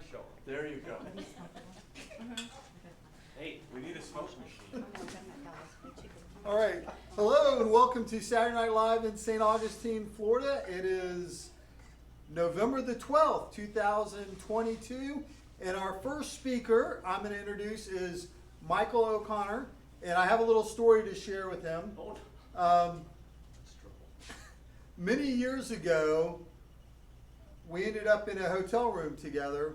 show. There you go. Hey, we need a smoke machine. All right. Hello and welcome to Saturday Night Live in St. Augustine, Florida. It is November the 12th, 2022. And our first speaker I'm going to introduce is Michael O'Connor. And I have a little story to share with him. Many years ago, we ended up in a hotel room together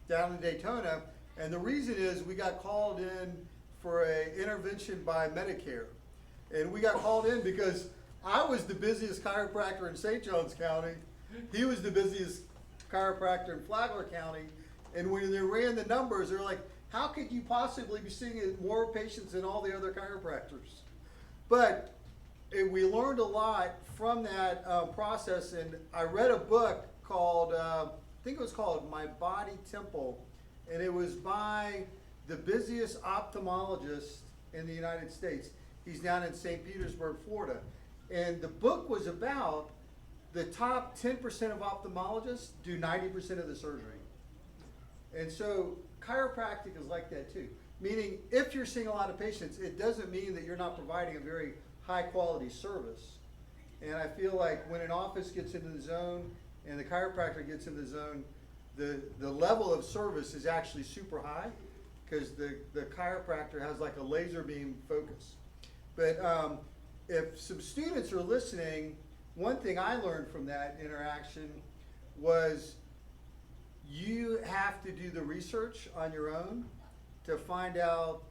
down in Daytona. And the reason is we got called in for an intervention by Medicare. And we got called in because I was the busiest chiropractor in St. Johns County. He was the busiest chiropractor in Flagler County. And when they ran the numbers, they were like, how could you possibly be seeing more patients than all the other chiropractors? But we learned a lot from that process. And I read a book called, I think it was called My Body Temple. And it was by the busiest ophthalmologist in the United States. He's down in St. Petersburg, Florida. And the book was about the top 10% of ophthalmologists do 90% of the surgery. And so chiropractic is like that too. Meaning if you're seeing a lot of patients, it doesn't mean that you're not providing a very high quality service. And I feel like when an office gets into the zone and the chiropractor gets in the zone, the level of service is actually super high because the chiropractor has like a laser beam focus. But if some students are listening, one thing I learned from that interaction was you have to do the research on your own to find out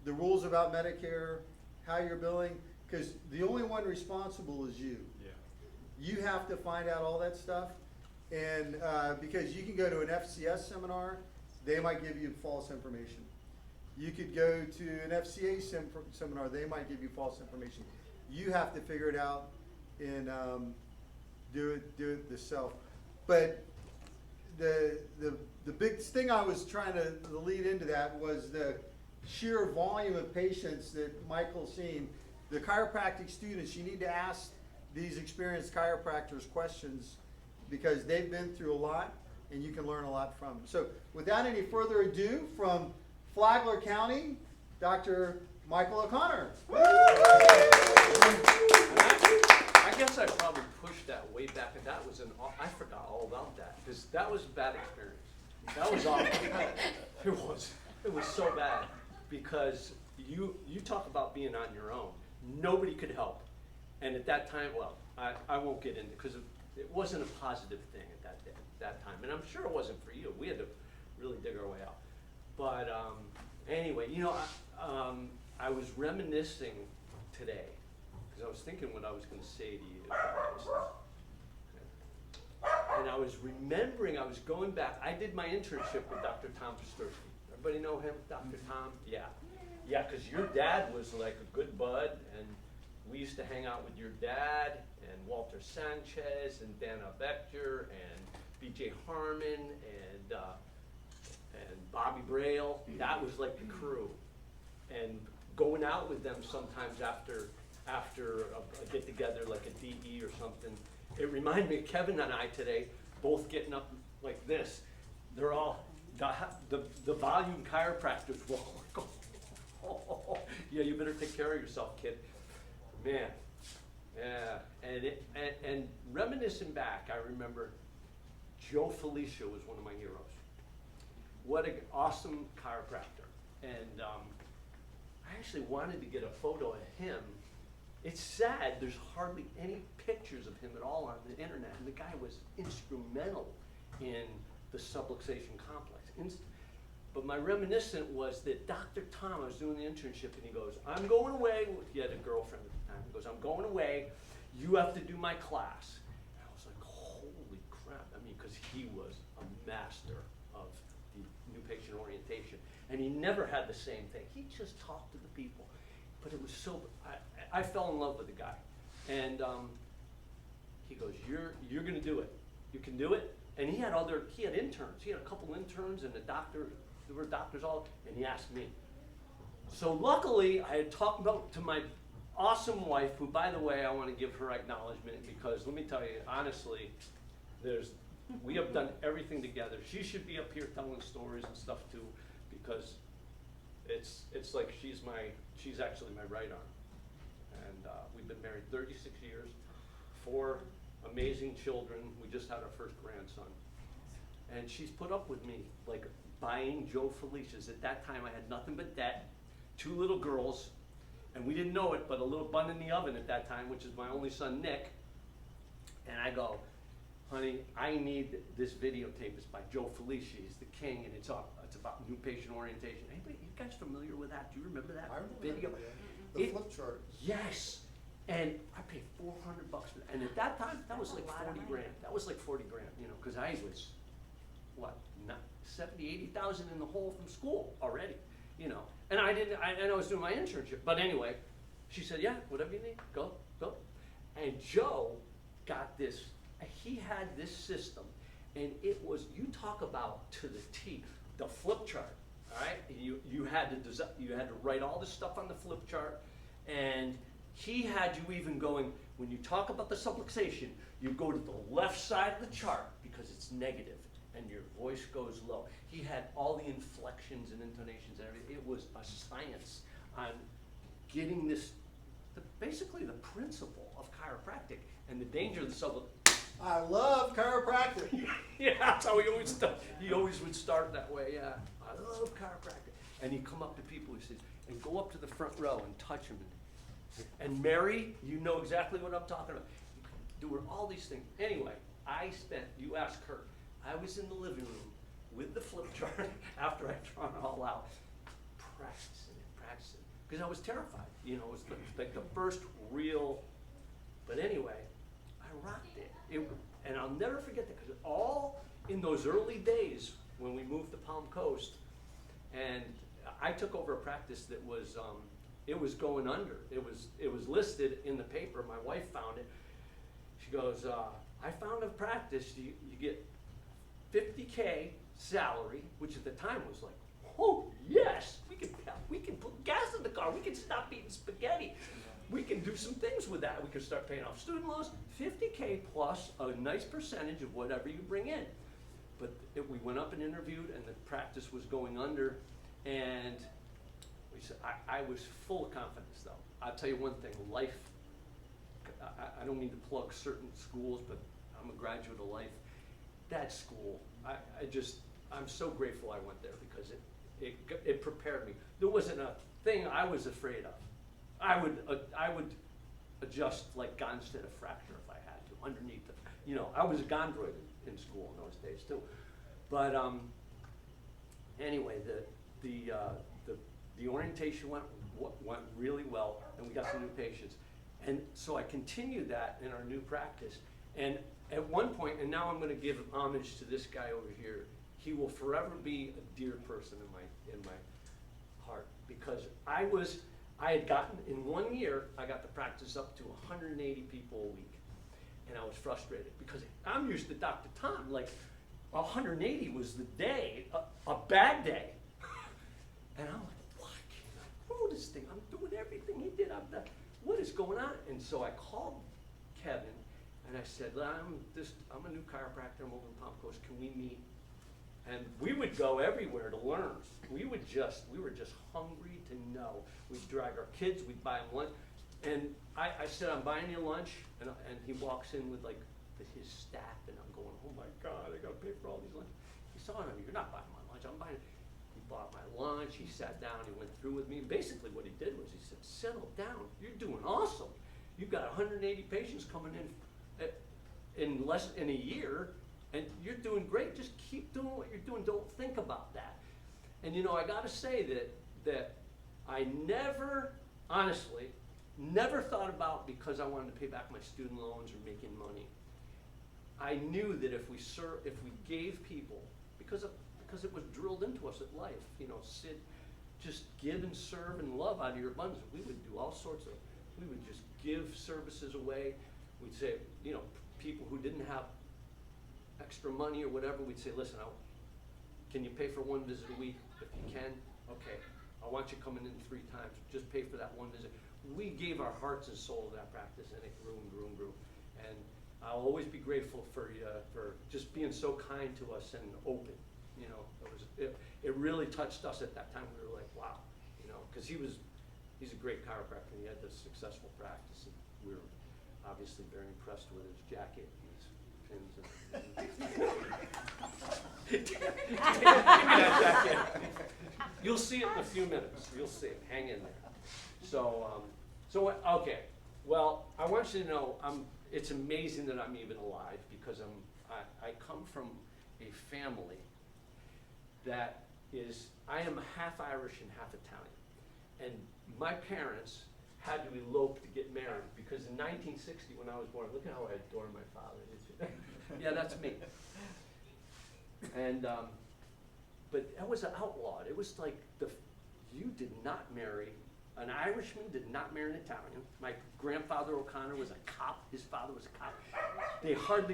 the rules about Medicare, how you're billing, because the only one responsible is you. Yeah. You have to find out all that stuff. And because you can go to an FCS seminar, they might give you false information. You could go to an FCA seminar, they might give you false information. You have to figure it out and do it yourself. But the big thing I was trying to lead into that was the sheer volume of patients that Michael's seen. The chiropractic students, you need to ask these experienced chiropractors questions because they've been through a lot and you can learn a lot from them. So without any further ado, from Flagler County, Dr. Michael O'Connor. I guess I probably pushed that way back, and that was I forgot all about that, because that was a bad experience. That was awful. It was so bad, because you talk about being on your own. Nobody could help. And at that time, well, I won't get into it, because it wasn't a positive thing at that time. And I'm sure it wasn't for you. We had to really dig our way out. But anyway, I was reminiscing today, because I was thinking what I was going to say to you guys. And I was remembering, I was going back. I did my internship with Dr. Tom Pastursky. Everybody know him, Dr. Tom? Yeah. Yeah, because your dad was like a good bud, and we used to hang out with your dad, and Walter Sanchez, and Dana Bechter, and B.J. Harmon, and Bobby Braille. That was like the crew. And going out with them sometimes after a get-together, like a DE or something, it reminded me of Kevin and I today, both getting up like this. They're all, the volume chiropractors were all like, yeah, you better take care of yourself, kid. Man, yeah. And reminiscing back, I remember Joe Felicia was one of my heroes. What an awesome chiropractor. And I actually wanted to get a photo of him. It's sad, there's hardly any pictures of him at all on the internet. And the guy was instrumental in the subluxation complex. But my reminiscent was that Dr. Tom, I was doing the internship, and he goes, I'm going away. He had a girlfriend at the time. He goes, I'm going away. You have to do my class. And I was like, holy crap. I mean, because he was a master of the new patient orientation. And he never had the same thing. He just talked to the people. But it was so, I fell in love with the guy. And he goes, you're going to do it. You can do it. And he had interns. He had a couple interns and a doctor. There were doctors all, and he asked me. So luckily, I had talked to my awesome wife, who, by the way, I want to give her acknowledgement, because let me tell you, honestly, there's We have done everything together. She should be up here telling stories and stuff too, because it's like she's actually my right arm. And we've been married 36 years, 4 amazing children. We just had our first grandson. And she's put up with me, like buying Joe Felicia's. At that time, I had nothing but debt, 2 little girls, and we didn't know it, but a little bun in the oven at that time, which is my only son, Nick. And I go, honey, I need this videotape. It's by Joe Felicia. He's the king, and it's about new patient orientation. Anybody, you guys familiar with that? Do you remember that video? The flip chart. Yes. And I paid $400 for that. And at that time, that was like 40 grand. That was like 40 grand, you know, because I was, what, not 70, 80,000 in the hole from school already, you know. And I was doing my internship. But anyway, she said, yeah, whatever you need, go. And Joe got this, he had this system, and it was, you talk about to the T, the flip chart, all right? You had to write all this stuff on the flip chart, and he had you even going, when you talk about the subluxation, you go to the left side of the chart because it's negative and your voice goes low. He had all the inflections and intonations and everything. It was a science on getting this, basically the principle of chiropractic and the danger of the subluxation. I love chiropractic. Yeah, that's how he always would start that way, yeah. I love chiropractic. And he'd come up to people, he says, and go up to the front row and touch them. And Mary, you know exactly what I'm talking about. Doing all these things. Anyway, you ask her, I was in the living room with the flip chart after I'd drawn it all out, practicing. Because I was terrified. You know, it was like the first real, but anyway, I rocked it. And I'll never forget that, because all in those early days when we moved to Palm Coast, and I took over a practice that was, it was going under. It was listed in the paper. My wife found it. She goes, I found a practice. You get $50K salary, which at the time was like, oh yes, we can put gas in the car. We can stop eating spaghetti. We can do some things with that. We can start paying off student loans. $50K plus a nice percentage of whatever you bring in. But we went up and interviewed, and the practice was going under, and I was full of confidence, though. I'll tell you one thing, life, I don't mean to plug certain schools, but I'm a graduate of Life. That school, I'm so grateful I went there, because it prepared me. There wasn't a thing I was afraid of. I would adjust like Gonstead a fracture if I had to, underneath the, you know, I was a gondroid in school in those days too. But anyway, the orientation went really well, and we got some new patients. And so I continued that in our new practice. And at one point, and now I'm going to give homage to this guy over here, he will forever be a dear person in my heart, because I had gotten, in 1 year, I got the practice up to 180 people a week. And I was frustrated, because I'm used to Dr. Tom, like 180 was the day, a bad day. And I'm like, why can't I grow this thing? I'm doing everything he did. What is going on? And so I called Kevin, and I said, I'm a new chiropractor, I'm over in Palm Coast, can we meet? And we would go everywhere to learn. We were just hungry to know. We'd drag our kids, we'd buy them lunch. And I said, I'm buying you lunch. And he walks in with like his staff, and I'm going, oh my God, I gotta pay for all these lunch. He said, oh no, you're not buying my lunch, I'm buying it. He bought my lunch, he sat down, he went through with me. Basically what he did was he said, settle down, you're doing awesome. You've got 180 patients coming in less than a year, and you're doing great. Just keep doing what you're doing. Don't think about that. And you know, I gotta say that I never, honestly, never thought about, because I wanted to pay back my student loans or making money. I knew that if we gave people, because it was drilled into us at Life, you know, just give and serve and love out of your abundance. We would do all sorts of, we would just give services away. We'd say, you know, people who didn't have extra money or whatever, we'd say, listen, can you pay for 1 visit a week? If you can, okay. I want you coming in 3 times. Just pay for that 1 visit. We gave our hearts and soul to that practice, and it grew and grew and grew. And I'll always be grateful for you, for just being so kind to us and open. You know, it really touched us at that time. We were like, wow, you know, because he's a great chiropractor, and he had this successful practice, and we were obviously very impressed with his jacket and his pins and Give me that jacket. You'll see it in a few minutes. You'll see it. Hang in there. So okay. Well, I want you to know it's amazing that I'm even alive, because I come from a family that is, I am half Irish and half Italian. And my parents had to elope to get married, because in 1960 when I was born, look at how I adore my father. Yeah, that's me. And, but that was outlawed. It was like, you did not marry, an Irishman did not marry an Italian. My grandfather O'Connor was a cop, his father was a cop.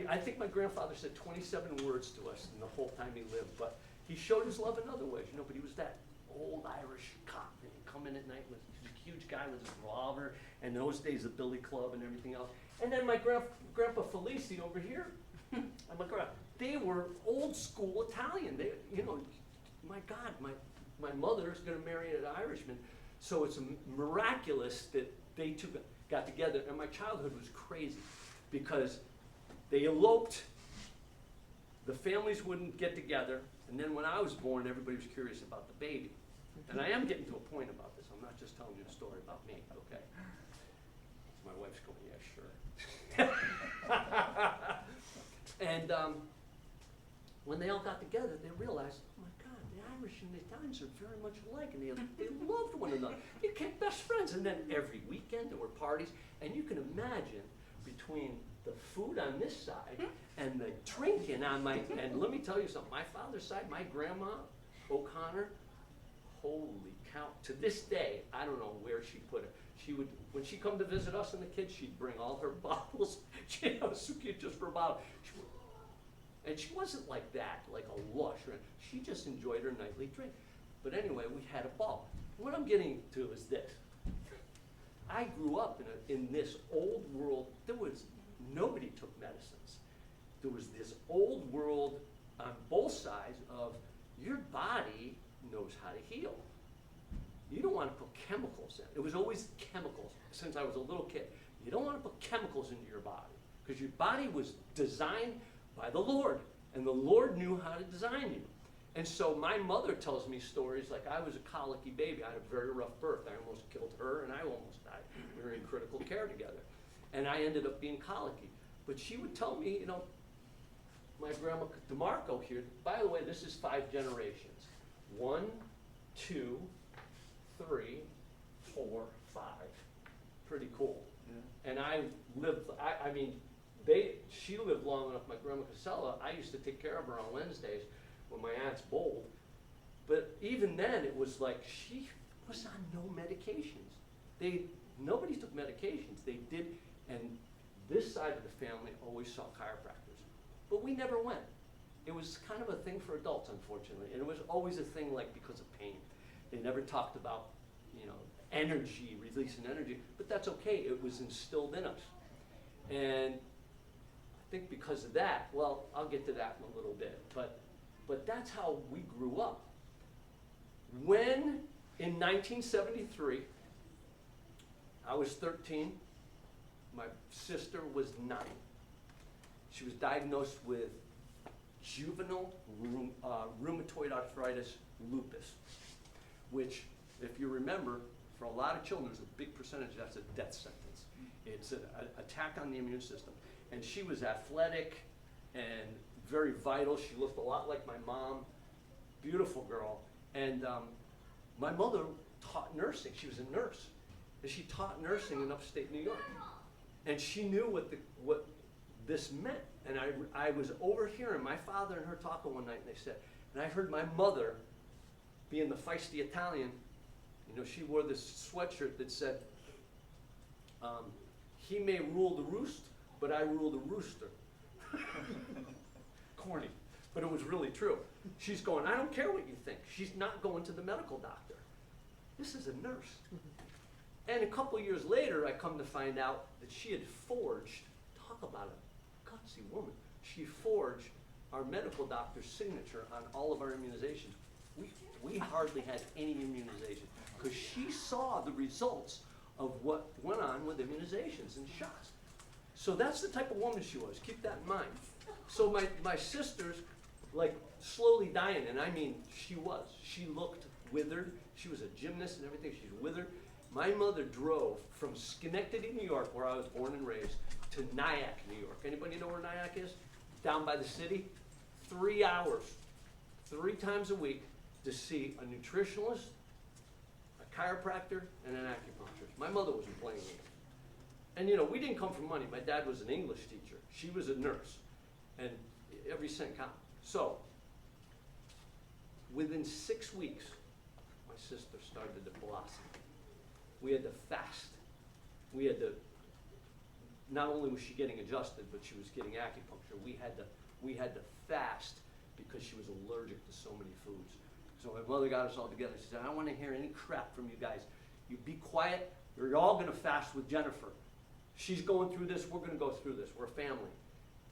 I think my grandfather said 27 words to us in the whole time he lived, but he showed his love in other ways, you know, but he was that old Irish cop, and he'd come in at night with a huge guy with his revolver, and in those days the billy club and everything else. And then my grandpa Felici over here, and my grandpa, they were old school Italian. They, you know, my God, my mother's gonna marry an Irishman. So it's miraculous that they two got together, and my childhood was crazy, because they eloped, the families wouldn't get together, and then when I was born, everybody was curious about the baby. And I am getting to a point about this. I'm not just telling you a story about me, okay? My wife's going, yeah, sure. And when they all got together, they realized, oh my God, the Irish and the Italians are very much alike, and they loved one another. They became best friends, and then every weekend there were parties, and you can imagine between the food on this side and the drinking on my, and let me tell you something, my father's side, my grandma, O'Connor, holy cow, to this day, I don't know where she put it. She would, when she come to visit us and the kids, she'd bring all her bottles. She'd have a suitcase just for a bottle. And she wasn't like that, like a lush, right? She just enjoyed her nightly drink. But anyway, we had a ball. What I'm getting to is this. I grew up in this old world. Nobody took medicines. There was this old world on both sides of your body knows how to heal. You don't want to put chemicals in. It was always chemicals since I was a little kid. You don't want to put chemicals into your body, because your body was designed by the Lord, and the Lord knew how to design you. And so my mother tells me stories like I was a colicky baby. I had a very rough birth. I almost killed her, and I almost died. We were in critical care together. And I ended up being colicky. But she would tell me, you know, my grandma DeMarco here, by the way, this is 5 generations. 1, 2, 3, 4, 5. Pretty cool. Yeah. And I lived, I mean, she lived long enough, my grandma Casella, I used to take care of her on Wednesdays when my aunt's bowled. But even then, it was like she was on no medications. Nobody took medications. They did, and this side of the family always saw chiropractors. But we never went. It was kind of a thing for adults, unfortunately. And it was always a thing like because of pain. They never talked about, you know, energy, releasing energy. But that's okay. It was instilled in us. And I think because of that, well, I'll get to that in a little bit. But that's how we grew up. When, in 1973, I was 13, my sister was 9. She was diagnosed with juvenile rheumatoid arthritis lupus, which, if you remember, for a lot of children, there's a big percentage that's a death sentence. It's an attack on the immune system. And she was athletic and very vital. She looked a lot like my mom, beautiful girl. And my mother taught nursing. She was a nurse. And she taught nursing in upstate New York. And she knew what this meant. And I was overhearing my father and her talking one night, and they said, and I heard my mother, being the feisty Italian, you know, she wore this sweatshirt that said, he may rule the roost, but I rule the rooster. Corny, but it was really true. She's going, I don't care what you think. She's not going to the medical doctor. This is a nurse. And a couple years later, I come to find out that she had forged, talk about Nazi woman. She forged our medical doctor's signature on all of our immunizations. We hardly had any immunization because she saw the results of what went on with immunizations and shots. So that's the type of woman she was. Keep that in mind. So my sister's like slowly dying, and I mean she was. She looked withered. She was a gymnast and everything. She's withered. My mother drove from Schenectady, New York, where I was born and raised, to Nyack, New York. Anybody know where Nyack is? Down by the city. 3 hours, 3 times a week, to see a nutritionalist, a chiropractor, and an acupuncturist. My mother wasn't playing games. And you know, we didn't come from money. My dad was an English teacher. She was a nurse. And every cent counted. So, within 6 weeks, my sister started to blossom. We had to fast. We had to, not only was she getting adjusted, but she was getting acupuncture. We had to fast because she was allergic to so many foods. So my mother got us all together. She said, I don't want to hear any crap from you guys. You be quiet. We're all going to fast with Jennifer. She's going through this. We're going to go through this. We're a family.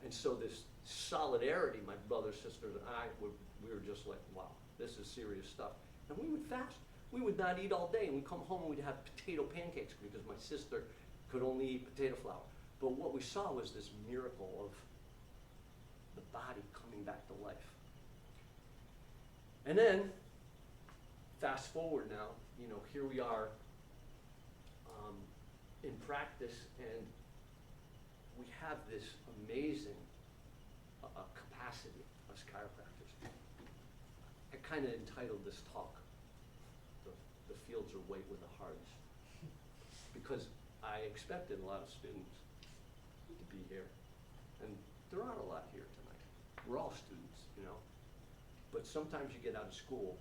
And so this solidarity, my brother, sister, and I, we were just like, wow, this is serious stuff. And we would fast. We would not eat all day, and we'd come home and we'd have potato pancakes because my sister could only eat potato flour. But what we saw was this miracle of the body coming back to life. And then, fast forward now, you know, here we are in practice, and we have this amazing capacity, us chiropractors. I kind of entitled this talk, The Fields Are White with the Hardest, because I expected a lot of students to be here, and there aren't a lot here tonight. We're all students, you know, but sometimes you get out of school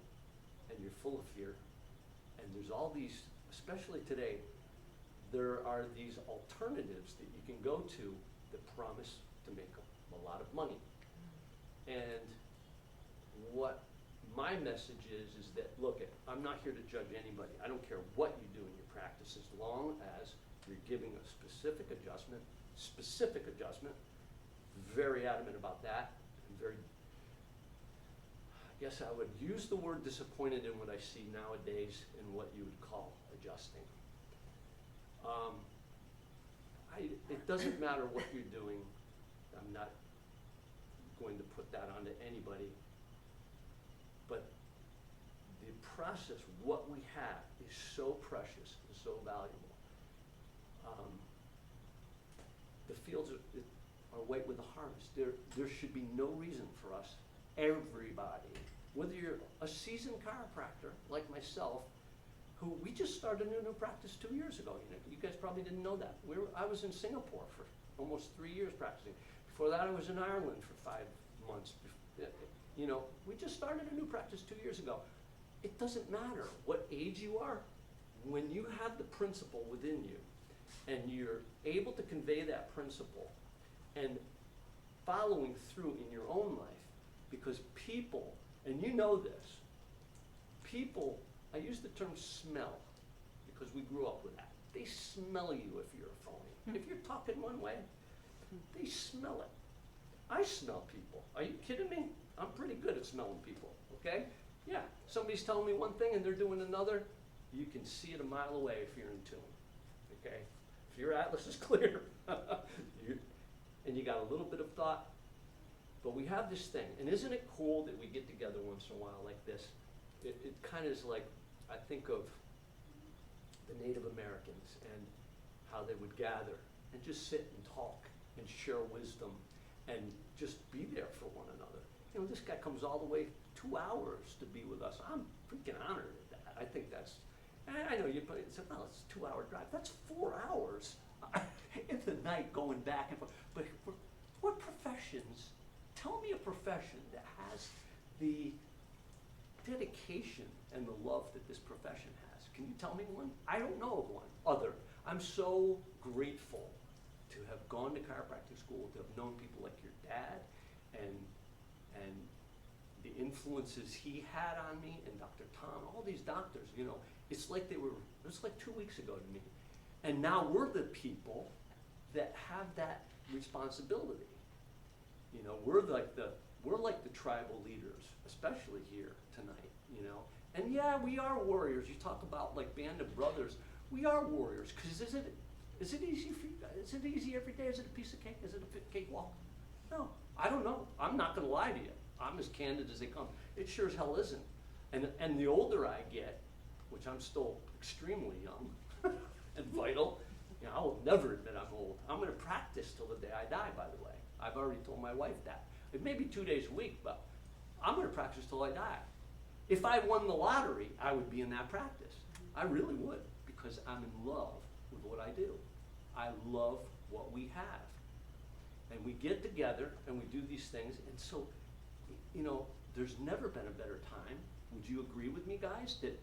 and you're full of fear, and there's all these, especially today, there are these alternatives that you can go to that promise to make a lot of money. And what my message is that, look, I'm not here to judge anybody. I don't care what you do in your practice, as long as you're giving a specific adjustment, very adamant about that, and very, I guess I would use the word disappointed in what I see nowadays in what you would call adjusting. It doesn't matter what you're doing. I'm not going to put that onto anybody. But the process, what we have, is so precious and so valuable. The fields are white with the harvest. There should be no reason for us, everybody, whether you're a seasoned chiropractor like myself, who we just started a new practice 2 years ago. You guys probably didn't know that. I was in Singapore for almost 3 years practicing. Before that, I was in Ireland for 5 months. You know, we just started a new practice 2 years ago. It doesn't matter what age you are. When you have the principle within you, and you're able to convey that principle and following through in your own life, because people, and you know this, people, I use the term smell because we grew up with that. They smell you if you're a phony. If you're talking one way, they smell it. I smell people. Are you kidding me? I'm pretty good at smelling people, okay? Yeah, somebody's telling me one thing and they're doing another. You can see it a mile away if you're in tune, okay? If your atlas is clear, and you got a little bit of thought, but we have this thing, and isn't it cool that we get together once in a while like this? It kind of is like, I think of the Native Americans and how they would gather and just sit and talk and share wisdom and just be there for one another. You know, this guy comes all the way 2 hours to be with us. I'm freaking honored at that. I think that's, I know you said, well, it's a 2-hour drive. That's 4 hours in the night going back and forth. But what professions, tell me a profession that has the dedication and the love that this profession has. Can you tell me one? I don't know of one other. I'm so grateful to have gone to chiropractic school, to have known people like your dad and the influences he had on me, and Dr. Tom, all these doctors, you know, it's like 2 weeks ago to me. And now we're the people that have that responsibility. You know, we're like the tribal leaders, especially here tonight, you know. And yeah, we are warriors. You talk about like band of brothers. We are warriors, because is it easy for you guys? Is it easy every day? Is it a piece of cake? Is it a cakewalk? No, I don't know. I'm not gonna lie to you. I'm as candid as they come. It sure as hell isn't. And the older I get, which I'm still extremely young and vital, you know, I will never admit I'm old. I'm gonna practice till the day I die, by the way. I've already told my wife that. It may be 2 days a week, but I'm gonna practice till I die. If I won the lottery, I would be in that practice. I really would, because I'm in love with what I do. I love what we have. And we get together and we do these things, and so, you know, there's never been a better time. Would you agree with me, guys, that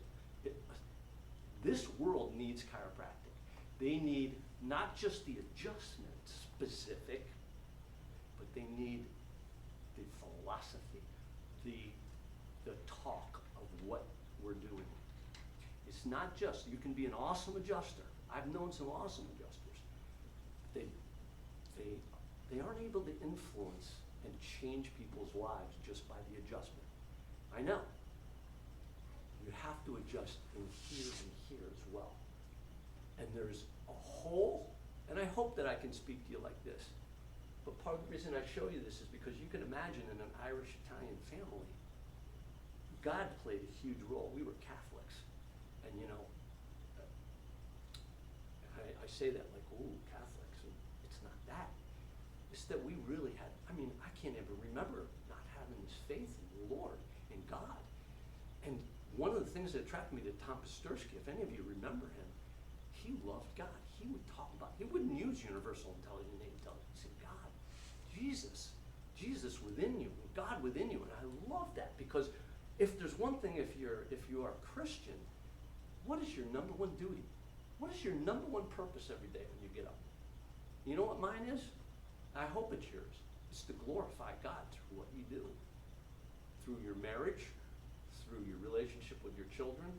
this world needs chiropractic? They need not just the adjustment specific, but they need the philosophy, the talk of what we're doing. It's not just, you can be an awesome adjuster. I've known some awesome adjusters. They aren't able to influence and change people's lives just by the adjustment. I know. You have to adjust in here as well. And there's a whole, and I hope that I can speak to you like this, but part of the reason I show you this is because you can imagine in an Irish-Italian family, God played a huge role. We were Catholics. And you know, I say that like, ooh, Catholics. And it's not that. It's that we really had, I mean, I can't ever remember not having this faith in the Lord, in God. And one of the things that attracted me to Tom Pastursky, if any of you remember him, he loved God. He would talk about, he wouldn't use universal intelligence, innate intelligence. He said, God, Jesus within you, God within you. And I love that, because if there's one thing, if you are a Christian, what is your number one duty? What is your number one purpose every day when you get up? You know what mine is? I hope it's yours. It's to glorify God through what you do. Through your marriage, through your relationship with your children,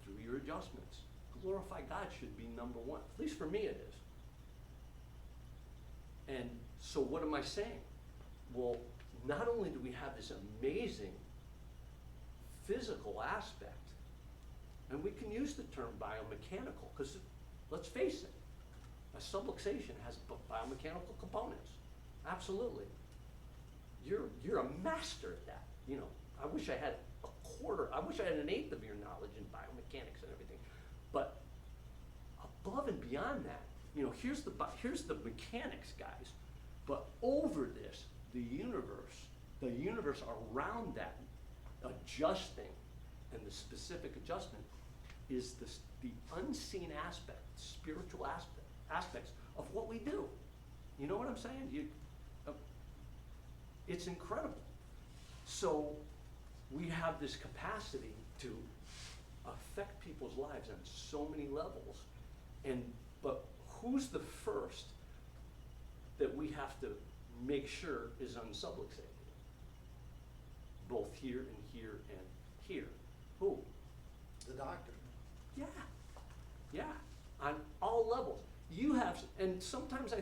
through your adjustments. Glorify God should be number one. At least for me it is. And so what am I saying? Well, not only do we have this amazing physical aspect, and we can use the term biomechanical, because let's face it, a subluxation has biomechanical components. Absolutely. You're a master at that. You know, I wish I had an eighth of your knowledge in biomechanics and everything. But above and beyond that, you know, here's the mechanics, guys. But over this, the universe around that adjusting, and the specific adjustment is the unseen aspect, spiritual aspects of what we do. You know what I'm saying? It's incredible. So we have this capacity to affect people's lives on so many levels. But who's the first that we have to make sure is unsubluxated? Both here and here and here. Who? The doctor. Yeah, on all levels. You have, and sometimes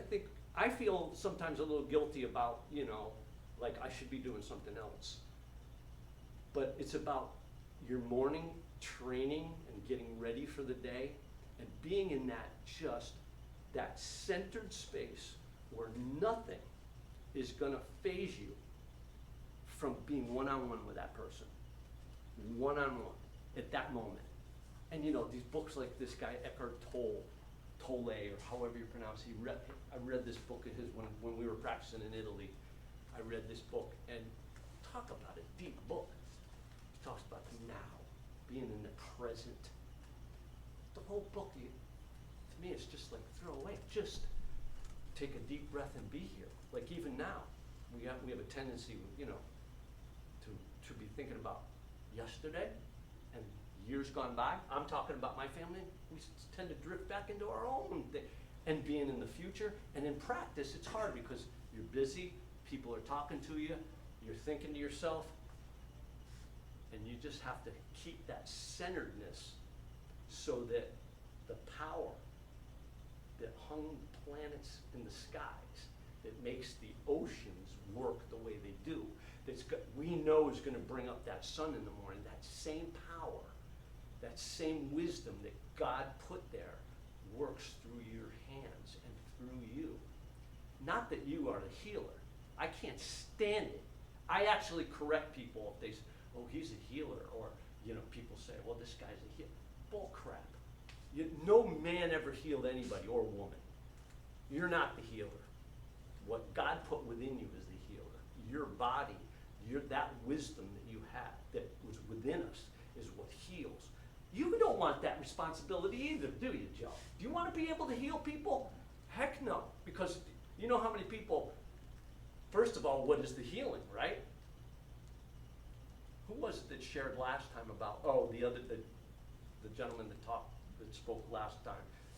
I feel sometimes a little guilty about, you know, like I should be doing something else. But it's about your morning training and getting ready for the day and being in that centered space where nothing is gonna phase you from being one-on-one with that person. One-on-one at that moment. And you know, these books like this guy, Eckhart Tolle, or however you pronounce it, I read this book of his when we were practicing in Italy. I read this book, and talk about a deep book. He talks about the now, being in the present. The whole book, to me, it's just like throw away. Just take a deep breath and be here. Like even now, we have a tendency, you know, to be thinking about yesterday and years gone by. I'm talking about my family. We tend to drift back into our own thing. And being in the future, and in practice, it's hard because you're busy, people are talking to you, you're thinking to yourself, and you just have to keep that centeredness so that the power that hung the planets in the skies that makes the oceans work the way they do, we know is going to bring up that sun in the morning, that same power, that same wisdom that God put there works through your hands and through you. Not that you are the healer. I can't stand it. I actually correct people if they say, oh, he's a healer, or people say, well, this guy's a healer. Bull crap. No man ever healed anybody or woman. You're not the healer. What God put within you is the healer. Your body, that wisdom that you have, that was within us, is what heals. You don't want that responsibility either, do you, Joe? Do you want to be able to heal people? Heck no. Because you know how many people, first of all, what is the healing, right? Who was it that shared last time about, the gentleman that spoke last time?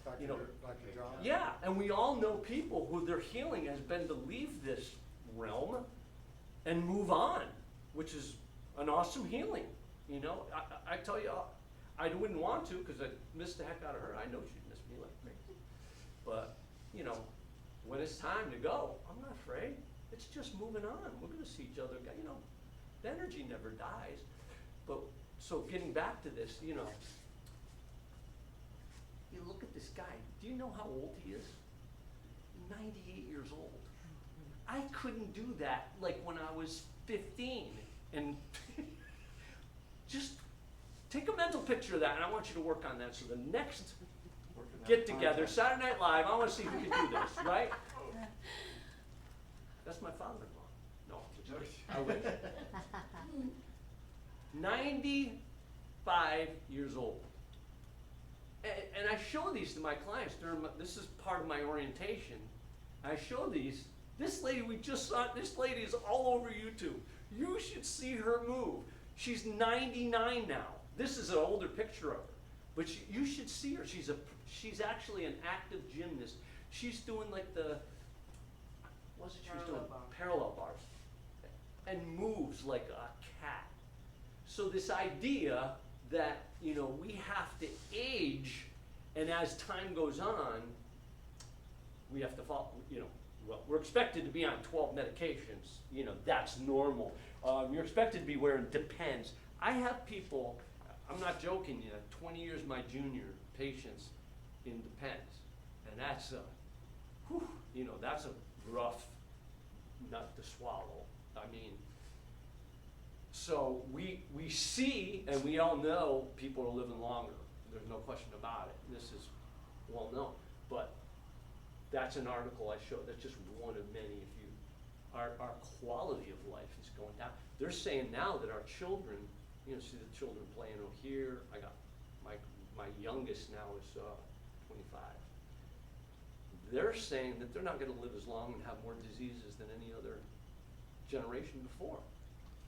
Dr. John? Yeah, and we all know people who their healing has been to leave this realm and move on, which is an awesome healing. I tell you, I wouldn't want to because I missed the heck out of her. I know she'd miss me like crazy. But, when it's time to go, I'm not afraid. It's just moving on. We're going to see each other. The energy never dies. But, so getting back to this, you look at this guy. Do you know how old he is? 98 years old. I couldn't do that like when I was 15. And just take a mental picture of that, and I want you to work on that. So the next get together, Saturday Night Live, I want to see who can do this, right? That's my father-in-law. No, I wish. 95 years old. And I show these to my clients this is part of my orientation. I show these. This lady we just saw, this lady is all over YouTube. You should see her move. She's 99 now. This is an older picture of her. But you should see her. She's actually an active gymnast. She's doing like what's it she was doing? Parallel bars. And moves like a cat. So this idea that, we have to age, and as time goes on, we have to follow, we're expected to be on 12 medications. That's normal. You're expected to be wearing Depends. I have people, I'm not joking, 20 years my junior patients in Depends. And that's that's a rough nut to swallow. So we see, and we all know people are living longer. There's no question about it. This is well known. But that's an article I showed. That's just one of many. Our quality of life is going down. They're saying now that our children, see the children playing over here. I got my youngest now is 25. They're saying that they're not going to live as long and have more diseases than any other generation before.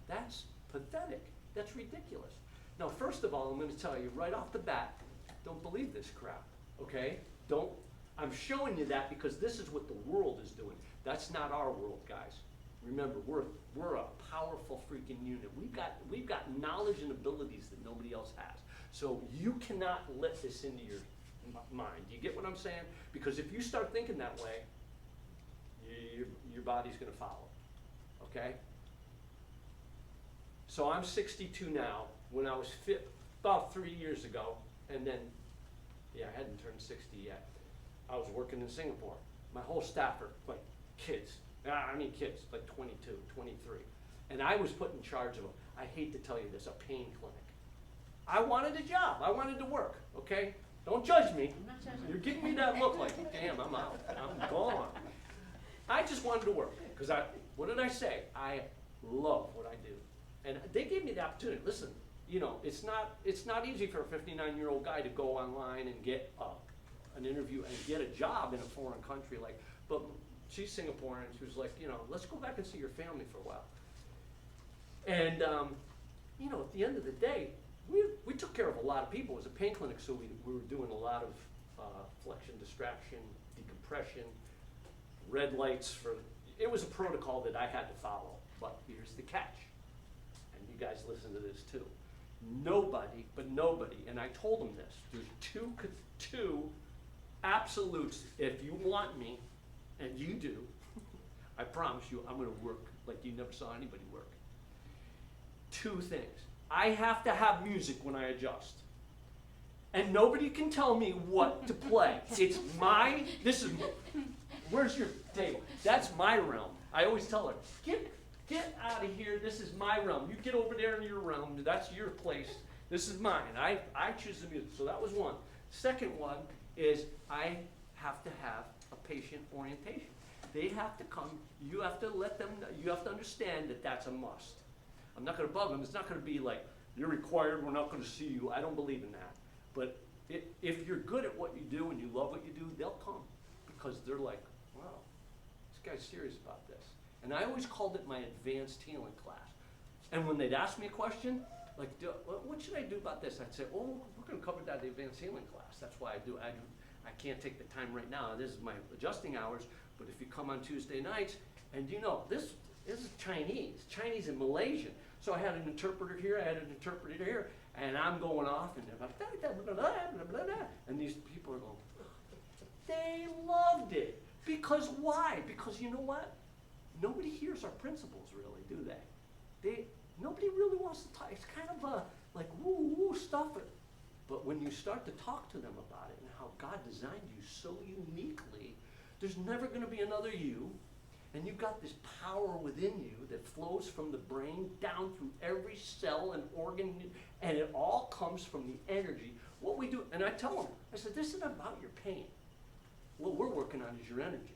That's pathetic. That's ridiculous. Now, first of all, I'm going to tell you right off the bat, don't believe this crap, okay? I'm showing you that because this is what the world is doing. That's not our world, guys. Remember, we're a powerful freaking unit. We've got knowledge and abilities that nobody else has. So you cannot let this into your mind. You get what I'm saying? Because if you start thinking that way, your body's going to follow, okay? So I'm 62 now. When I was about 3 years ago, and then, I hadn't turned 60 yet, I was working in Singapore. My whole staff are like kids, like 22, 23. And I was put in charge of I hate to tell you this, a pain clinic. I wanted a job. I wanted to work, okay? Don't judge me. I'm not judging. You're giving me that look like, damn, I'm out. I'm gone. I just wanted to work because what did I say? I love what I do. And they gave me the opportunity. Listen, it's not easy for a 59-year-old guy to go online and get an interview and get a job in a foreign country. But she's Singaporean. She was like, let's go back and see your family for a while. And at the end of the day, we took care of a lot of people. It was a pain clinic, so we were doing a lot of flexion, distraction, decompression, red lights. It was a protocol that I had to follow. But here's the catch. You guys listen to this too. Nobody, and I told them this, there's two absolutes. If you want me, and you do, I promise you, I'm gonna work like you never saw anybody work. Two things. I have to have music when I adjust. And nobody can tell me what to play. It's where's your table? That's my realm. I always tell her, get out of here, this is my realm. You get over there in your realm, that's your place. This is mine. I choose the music. So that was one. Second one is I have to have a patient orientation. They have to come, you have to let them, you have to understand that that's a must. I'm not gonna bug them, it's not gonna be like, you're required, we're not gonna see you. I don't believe in that. But if you're good at what you do and you love what you do, they'll come. Because they're like, wow, this guy's serious about this. And I always called it my advanced healing class. And when they'd ask me a question, like, what should I do about this? I'd say, oh, we're gonna cover that in the advanced healing class. That's why I can't take the time right now. This is my adjusting hours, but if you come on Tuesday nights, and you know, this is Chinese and Malaysian. So I had an interpreter here, I had an interpreter here, and I'm going off, and they're like, and these people are going, they loved it. Because why? Because you know what? Nobody hears our principles really, do they? Nobody really wants to talk. It's kind of like woo-woo stuff. But when you start to talk to them about it and how God designed you so uniquely, there's never going to be another you. And you've got this power within you that flows from the brain down through every cell and organ, and it all comes from the energy. What we do, and I tell them, I said, this isn't about your pain. What we're working on is your energy.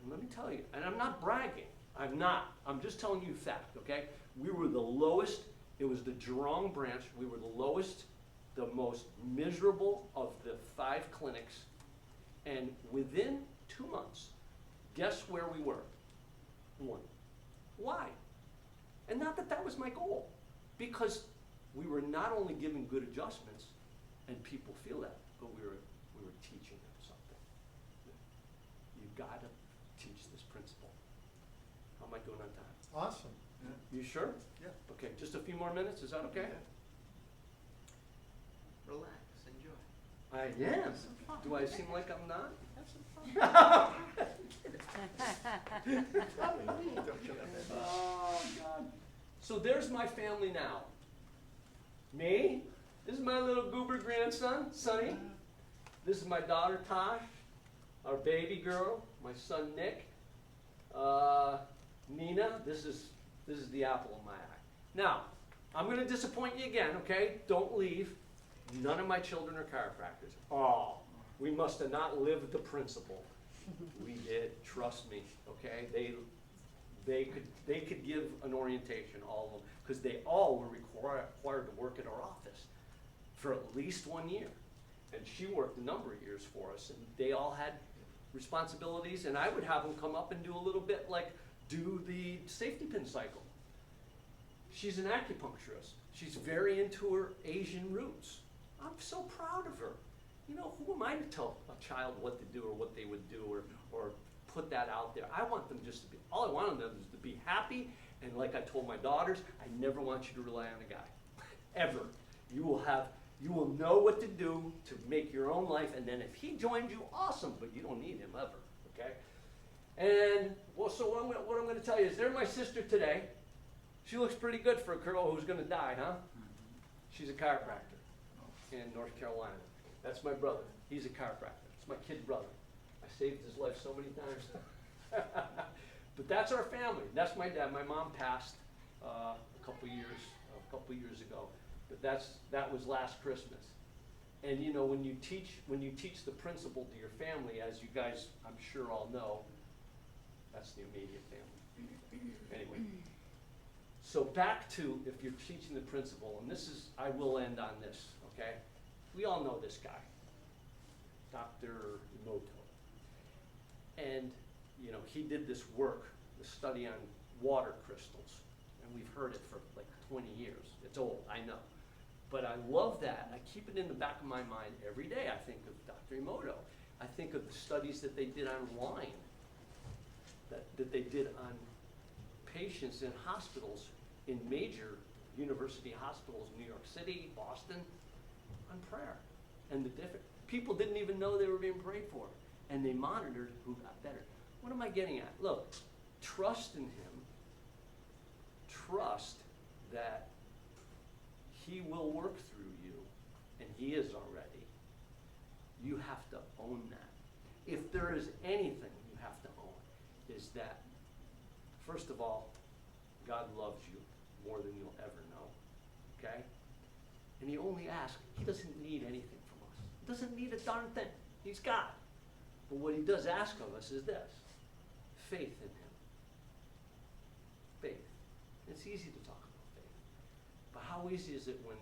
And let me tell you, and I'm not bragging, I'm just telling you fact, okay? We were the lowest, it was the Jurong branch, we were the lowest, the most miserable of the 5 clinics, and within 2 months, guess where we were? 1. Why? And not that that was my goal, because we were not only giving good adjustments, and people feel that, but we were teaching them something. You gotta teach this principle. How am I doing on time? Awesome. You sure? Yeah. Okay, just a few more minutes, is that okay? Relax, enjoy. I am. Do I seem like I'm not? Oh, God. So there's my family now. Me, this is my little goober grandson, Sonny. This is my daughter, Tosh, our baby girl, my son, Nick. Nina, this is the apple of my eye. Now, I'm going to disappoint you again, okay? Don't leave. None of my children are chiropractors. Oh, we must have not lived the principle. We did, trust me, okay? They could give an orientation, all of them, because they all were required to work at our office for at least 1 year. And she worked a number of years for us, and they all had responsibilities, and I would have them come up and do a little bit like do the safety pin cycle. She's an acupuncturist. She's very into her Asian roots. I'm so proud of her. You know, who am I to tell a child what to do or what they would do or put that out there? I want them just to be, all I want of them is to be happy, and like I told my daughters, I never want you to rely on a guy, ever. You will know what to do to make your own life, and then if he joins you, awesome, but you don't need him ever, okay? And, well, so what I'm gonna tell you is they're my sister today. She looks pretty good for a girl who's gonna die, huh? She's a chiropractor in North Carolina. That's my brother. He's a chiropractor. It's my kid brother. I saved his life so many times. But that's our family. That's my dad. My mom passed a couple years ago. But that was last Christmas. And you know, when you teach the principle to your family, as you guys I'm sure all know, that's the immediate family. Anyway. So back to if you're teaching the principle, and this is, I will end on this, okay? We all know this guy, Dr. Emoto. And, you know, he did this work, the study on water crystals, and we've heard it for like 20 years. It's old, I know. But I love that. I keep it in the back of my mind every day. I think of Dr. Emoto. I think of the studies that they did on wine, that they did on patients in hospitals, in major university hospitals, New York City, Boston, on prayer. And the different people didn't even know they were being prayed for. and they monitored who got better. What am I getting at? Look, trust in him. Trust that he will work through you, and he is already. You have to own that. If there is anything you have to own, is that, first of all, God loves you more than you'll ever know, okay? And he only asks, he doesn't need anything from us. He doesn't need a darn thing. He's God. But what he does ask of us is this: faith in him. Faith. It's easy to talk about faith. But how easy is it when,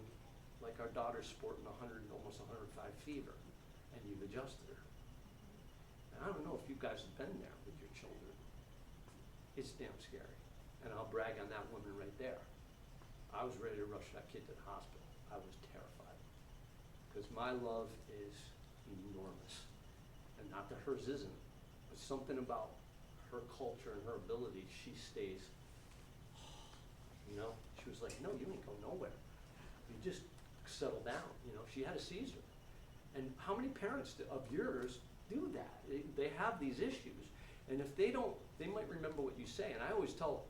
like our daughter's sporting 100, almost 105 fever, and you've adjusted her? And I don't know if you guys have been there with your children. It's damn scary. And I'll brag on that woman right there. I was ready to rush that kid to the hospital. I was terrified. Because my love is enormous. And not that hers isn't, but something about her culture and her ability, she stays, you know? She was like, no, you ain't going nowhere. You just settle down, you know? She had a Caesar. And how many parents of yours do that? They have these issues. And if they don't, they might remember what you say. And I always tell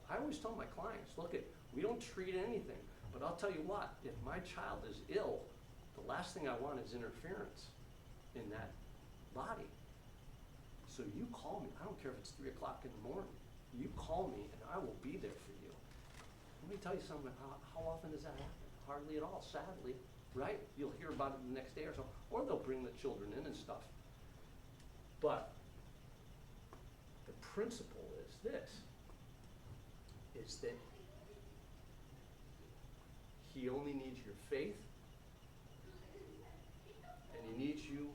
my clients, look, we don't treat anything. But I'll tell you what, if my child is ill, the last thing I want is interference in that body. So you call me. I don't care if it's 3 o'clock in the morning. You call me and I will be there for you. Let me tell you something. How often does that happen? Hardly at all, sadly, right? You'll hear about it the next day or so. Or they'll bring the children in and stuff. But the principle is this, is that he only needs your faith, and he needs you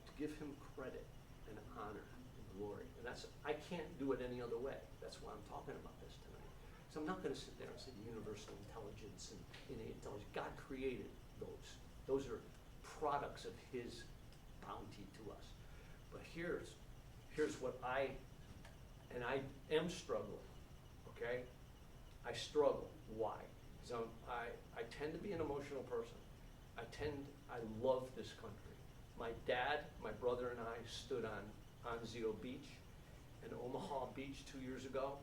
to give him credit and honor and glory. And I can't do it any other way. That's why I'm talking about this tonight. So I'm not going to sit there and say universal intelligence and innate intelligence. God created those. Those are products of his bounty to us. But here's what I am struggling, okay? I struggle. Why? Because I tend to be an emotional person. I love this country. My dad, my brother, and I stood on Zio Beach in Omaha Beach 2 years ago,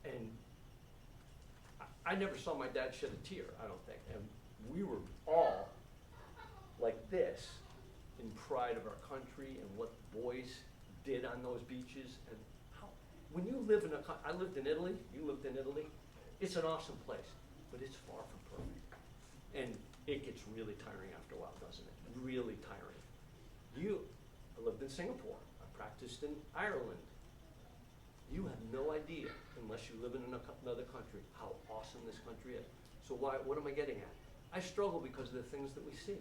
and I never saw my dad shed a tear, I don't think. And we were all like this in pride of our country and what boys did on those beaches. And how, when you live in I lived in Italy, you lived in Italy, it's an awesome place, but it's far from perfect. And it gets really tiring after a while, doesn't it? Really tiring. I lived in Singapore, I practiced in Ireland. You have no idea, unless you live in another country, how awesome this country is. So what am I getting at? I struggle because of the things that we see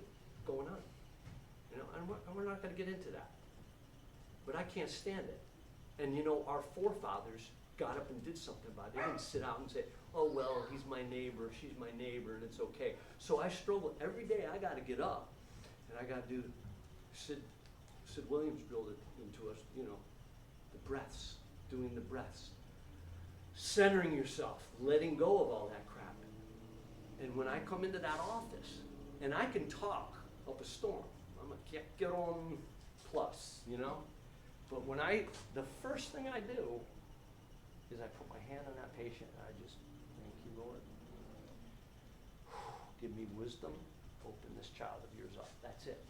going on. You know, and we're not going to get into that. But I can't stand it. And you know, our forefathers got up and did something about it. They didn't sit out and say, oh, well, he's my neighbor, she's my neighbor, and it's okay. So I struggle. Every day I got to get up, and I got to do, Sid Williams drilled it into us, you know, the breaths, doing the breaths. Centering yourself, letting go of all that crap. And when I come into that office, and I can talk up a storm, I'm a get on plus, you know? But when the first thing I do is I put my hand on that patient and I just, thank you, Lord. Give me wisdom, open this child of yours up. That's it.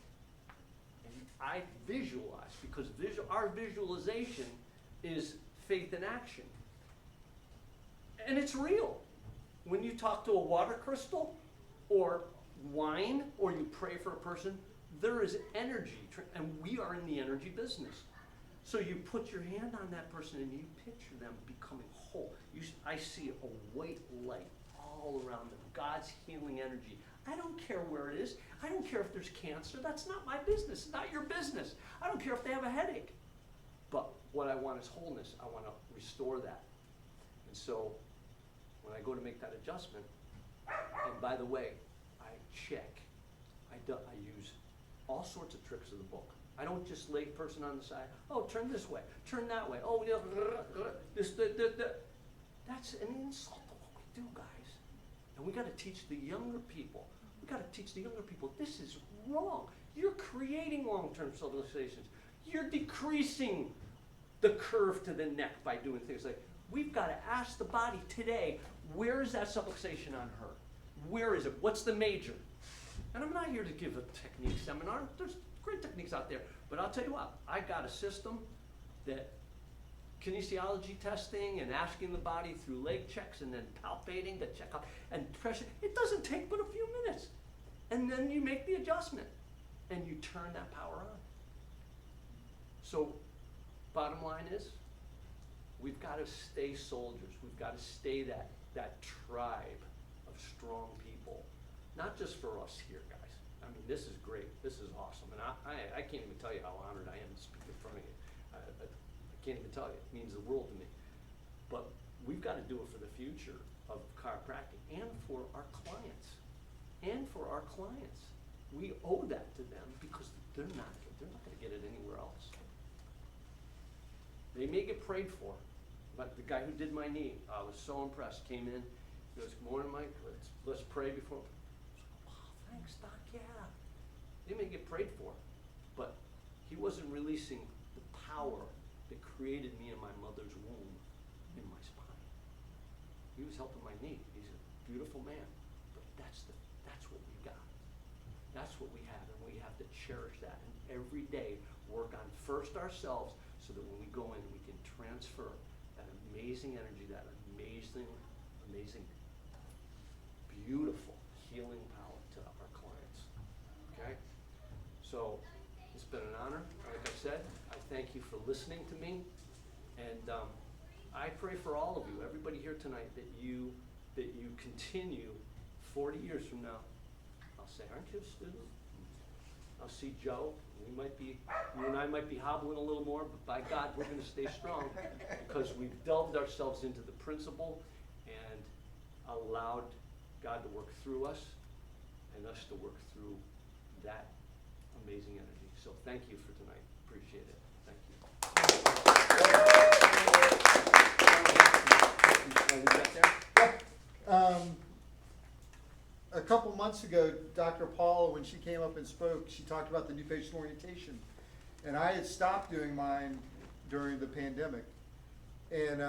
And I visualize, because our visualization is faith in action. And it's real. When you talk to a water crystal or wine, or you pray for a person, there is energy, and we are in the energy business. So you put your hand on that person and you picture them becoming whole. I see a white light all around them, God's healing energy. I don't care where it is. I don't care if there's cancer. That's not my business. It's not your business. I don't care if they have a headache. But what I want is wholeness. I want to restore that. And so when I go to make that adjustment, and by the way, I check. I use all sorts of tricks of the book. I don't just lay a person on the side. Oh, turn this way, turn that way. Oh, yeah, this. That's an insult to what we do, guys. And we got to teach the younger people. We got to teach the younger people, this is wrong. You're creating long-term civilizations. you're decreasing the curve to the neck by doing things like, we've got to ask the body today, where is that subluxation on her? Where is it? What's the major? And I'm not here to give a technique seminar. There's great techniques out there. But I'll tell you what, I got a system that kinesiology testing and asking the body through leg checks and then palpating to check out and pressure, it doesn't take but a few minutes. And then you make the adjustment and you turn that power on. So bottom line is, we've got to stay soldiers. We've got to stay that tribe of strong people. Not just for us here, guys. I mean, this is great. This is awesome. And I can't even tell you how honored I am to speak in front of you. I can't even tell you. It means the world to me. But we've got to do it for the future of chiropractic and for our clients. And for our clients. We owe that to them because they're not going to get it anywhere else. They may get prayed for. But the guy who did my knee, I was so impressed, came in, he goes, "Good morning, Mike, let's pray before." Wow, thanks, Doc, yeah. They may get prayed for, but he wasn't releasing the power that created me in my mother's womb in my spine. He was helping my knee. He's a beautiful man, but that's what we got. That's what we have, and we have to cherish that, and every day work on first ourselves so that when we go in, we can transfer that amazing energy, that amazing, beautiful healing power to our clients, okay? So, it's been an honor. Like I said, I thank you for listening to me, and I pray for all of you, everybody here tonight, that you continue 40 years from now. I'll say, aren't you a student? I'll see Joe. You and I might be hobbling a little more, but by God, we're going to stay strong because we've delved ourselves into the principle and allowed God to work through us and us to work through that amazing energy. So thank you for tonight. Appreciate it. Thank you. A couple months ago, Dr. Paula, when she came up and spoke, she talked about the new patient orientation. And I had stopped doing mine during the pandemic. And,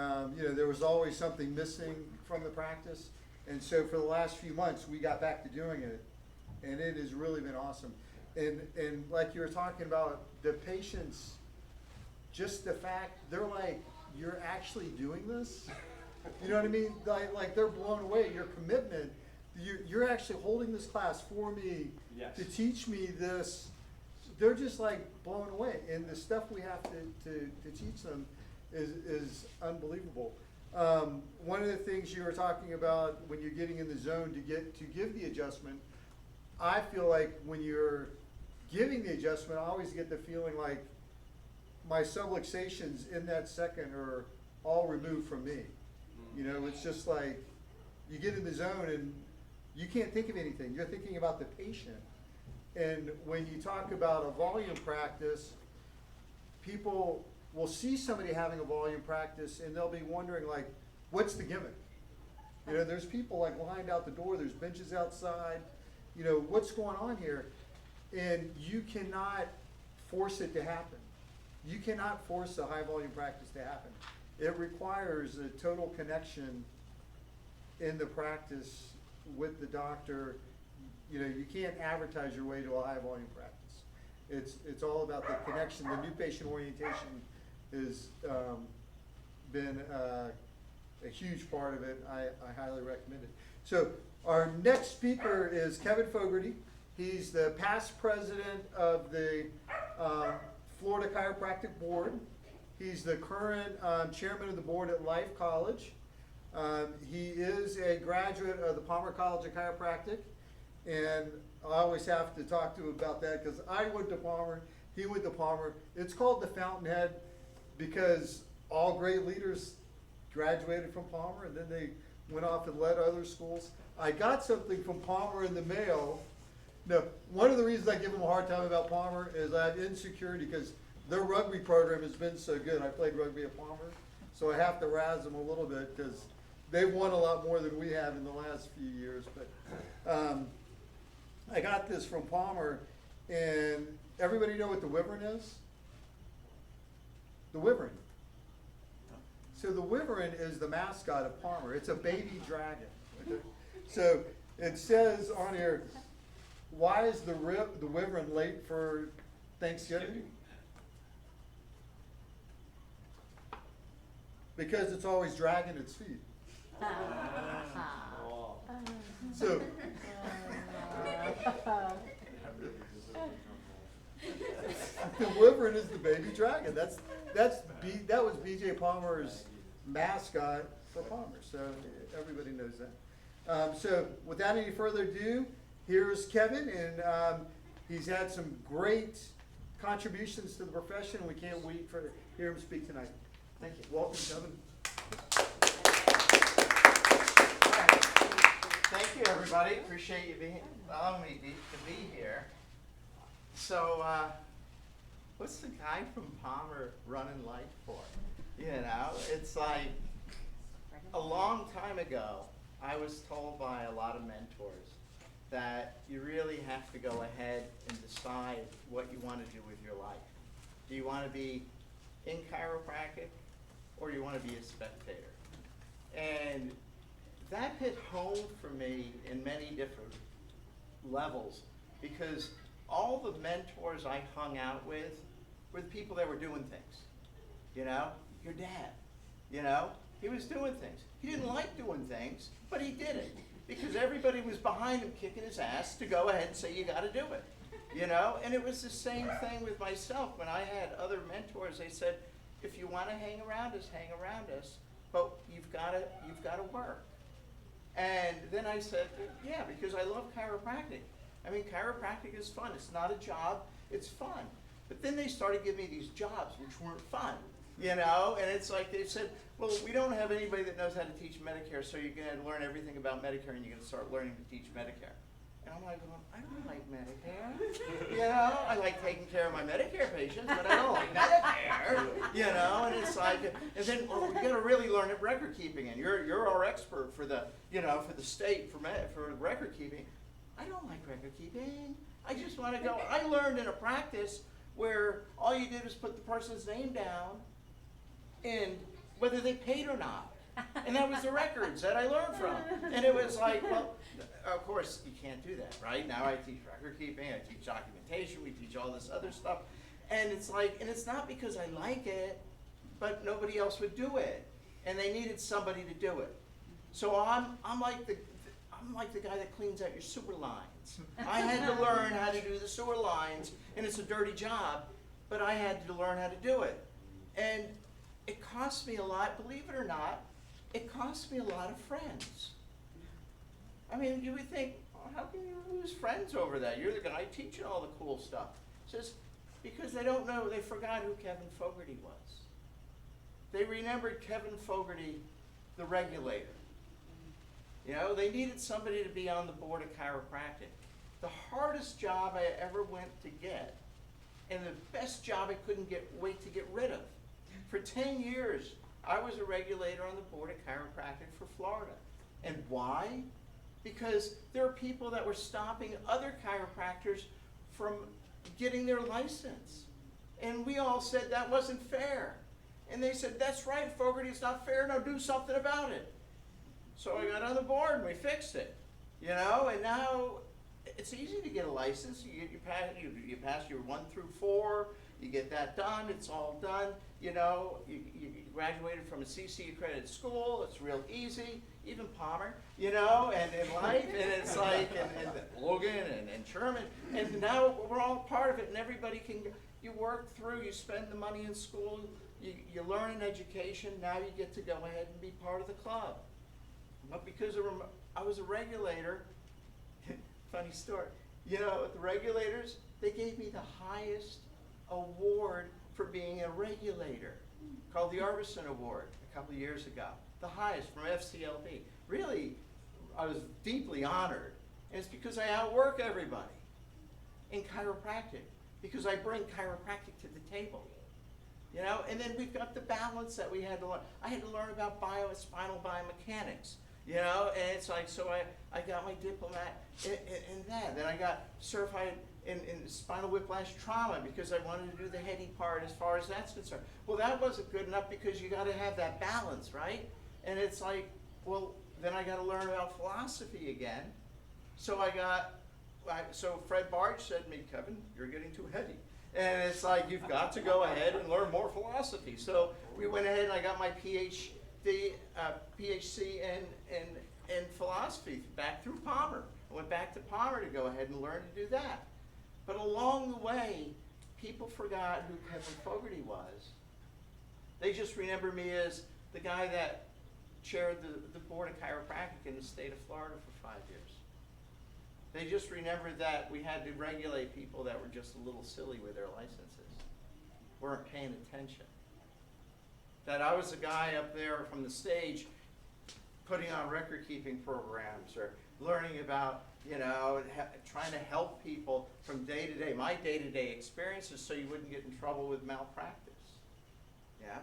there was always something missing from the practice. And so for the last few months, we got back to doing it. And it has really been awesome. And like you were talking about, the patients, just the fact, they're like, you're actually doing this? You know what I mean? Like they're blown away. Your commitment. You're actually holding this class for me, yes, to teach me this. They're just like blown away, and the stuff we have to teach them is unbelievable. One of the things you were talking about when you're getting in the zone to give the adjustment, I feel like when you're giving the adjustment, I always get the feeling like my subluxations in that second are all removed from me. You know, it's just like you get in the zone and you can't think of anything. You're thinking about the patient. And when you talk about a volume practice, people will see somebody having a volume practice and they'll be wondering, like, what's the gimmick? You know, there's people like lined out the door, there's benches outside, you know, what's going on here? And you cannot force it to happen. You cannot force a high volume practice to happen. It requires a total connection in the practice with the doctor. You know, you can't advertise your way to a high volume practice. It's all about the connection. The new patient orientation has been a huge part of it. I highly recommend it. So our next speaker is Kevin Fogarty. He's the past president of the Florida Chiropractic Board. He's the current chairman of the board at Life College. He is a graduate of the Palmer College of Chiropractic, and I always have to talk to him about that because I went to Palmer, he went to Palmer. It's called the Fountainhead because all great leaders graduated from Palmer and then they went off and led other schools. I got something from Palmer in the mail. No, one of the reasons I give them a hard time about Palmer is I have insecurity because their rugby program has been so good. I played rugby at Palmer, so I have to razz them a little bit because they've won a lot more than we have in the last few years. But I got this from Palmer, and everybody know what the Wyvern is? the wyvern. So the wyvern is the mascot of Palmer. It's a baby dragon. Okay? So it says on here, why is the wyvern late for Thanksgiving? Because it's always dragging its feet. So the wyvern is the baby dragon. That was B.J. Palmer's mascot for Palmer. So everybody knows that. So without any further ado, here's Kevin, and he's had some great contributions to the profession. We can't wait to hear him speak tonight. Thank you. Welcome, Kevin. Thank you, everybody. Appreciate you allowing me to be here. So, what's the guy from Palmer running light for? You know, it's like a long time ago, I was told by a lot of mentors that you really have to go ahead and decide what you want to do with your life. Do you want to be in chiropractic, or you want to be a spectator? And that hit home for me in many different levels, because all the mentors I hung out with were the people that were doing things. You know, your dad, you know, he was doing things. He didn't like doing things, but he did it because everybody was behind him kicking his ass to go ahead and say, you got to do it. You know, and it was the same thing with myself. When I had other mentors, they said, if you want to hang around us, but you've got to work. And then I said, yeah, because I love chiropractic. I mean, chiropractic is fun. It's not a job, it's fun. But then they started giving me these jobs which weren't fun, you know? And it's like they said, well, we don't have anybody that knows how to teach Medicare, so you're going to learn everything about Medicare and you're going to start learning to teach Medicare. And I'm like, I don't like Medicare. You know, I like taking care of my Medicare patients, but I don't like Medicare. You know, and it's like, and then we got to really learn at record keeping, and you're our expert for the, you know, for the state for record keeping. I don't like record keeping. I just want to go. I learned in a practice where all you did was put the person's name down, and whether they paid or not, and that was the records that I learned from. And it was like, well. Of course, you can't do that, right? Now I teach record keeping, I teach documentation, we teach all this other stuff. And it's like, and it's not because I like it, but nobody else would do it. And they needed somebody to do it. So I'm like the guy that cleans out your sewer lines. I had to learn how to do the sewer lines, and it's a dirty job, but I had to learn how to do it. And it cost me a lot, believe it or not, it cost me a lot of friends. I mean, you would think, oh, how can you lose friends over that? You're the guy teaching all the cool stuff. It's just because they don't know, they forgot who Kevin Fogarty was. They remembered Kevin Fogarty, the regulator. You know, they needed somebody to be on the board of chiropractic. The hardest job I ever went to get, and the best job I couldn't wait to get rid of. For 10 years, I was a regulator on the board of chiropractic for Florida. And why? Because there are people that were stopping other chiropractors from getting their license. And we all said that wasn't fair. And they said, that's right, Fogarty, it's not fair, now do something about it. So I got on the board and we fixed it. You know, and now it's easy to get a license. You pass your 1 through 4, you get that done, it's all done. You know, you graduated from a CC accredited school, it's real easy. Even Palmer, you know, and in life, and it's like, and Logan and Sherman, and now we're all part of it, and everybody can, you work through, you spend the money in school, you learn an education, now you get to go ahead and be part of the club. But because I was a regulator, funny story, you know, the regulators, they gave me the highest award for being a regulator, called the Augustine Award a couple of years ago. The highest from FCLB. Really, I was deeply honored. And it's because I outwork everybody in chiropractic, because I bring chiropractic to the table. You know, and then we've got the balance that we had to learn. I had to learn about spinal biomechanics. You know, and it's like, so I got my diplomat in that. Then I got certified in spinal whiplash trauma because I wanted to do the heady part as far as that's concerned. Well, that wasn't good enough because you got to have that balance, right? And it's like, well, then I got to learn about philosophy again. So so Fred Barge said to me, Kevin, you're getting too heady. And it's like, you've got to go ahead and learn more philosophy. So we went ahead and I got my PhD, PhD in philosophy back through Palmer. I went back to Palmer to go ahead and learn to do that. But along the way, people forgot who Kevin Fogarty was. They just remember me as the guy that chaired the board of chiropractic in the state of Florida for 5 years. They just remembered that we had to regulate people that were just a little silly with their licenses, weren't paying attention. That I was a guy up there from the stage putting on record-keeping programs or learning about, you know, trying to help people from day to day, my day-to-day experiences, so you wouldn't get in trouble with malpractice. Yeah?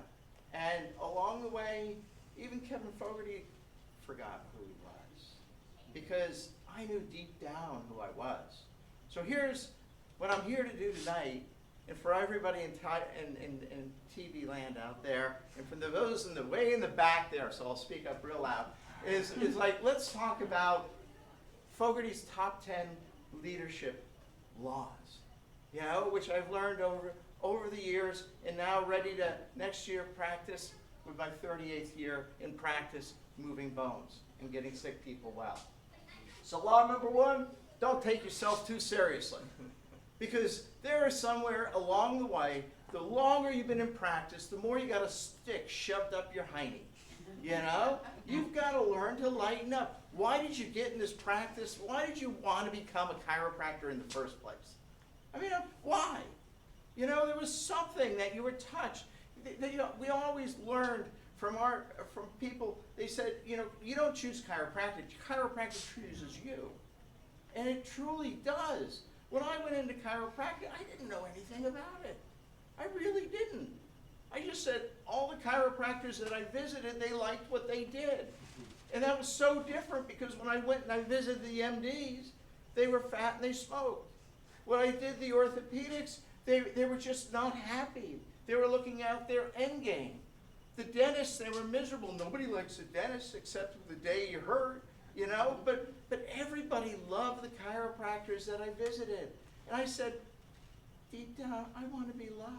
And along the way, even Kevin Fogarty forgot who he was because I knew deep down who I was. So here's what I'm here to do tonight, and for everybody in TV land out there, and for those in the way in the back there, so I'll speak up real loud, is like, let's talk about Fogarty's top 10 leadership laws, you know, which I've learned over the years, and now ready to next year practice with my 38th year in practice moving bones and getting sick people well. So law number 1, don't take yourself too seriously. Because there is somewhere along the way, the longer you've been in practice, the more you got a stick shoved up your hiney. You know? You've got to learn to lighten up. Why did you get in this practice? Why did you want to become a chiropractor in the first place? I mean, why? You know, there was something that you were touched. We always learned from people, they said, you know, you don't choose chiropractic. Chiropractic chooses you. And it truly does. When I went into chiropractic, I didn't know anything about it. I really didn't. I just said all the chiropractors that I visited, they liked what they did. And that was so different because when I went and I visited the MDs, they were fat and they smoked. When I did the orthopedics, they were just not happy. They were looking out their end game. The dentists, they were miserable. Nobody likes a dentist except the day you hurt, you know? But everybody loved the chiropractors that I visited. And I said, deep down, I want to be loved.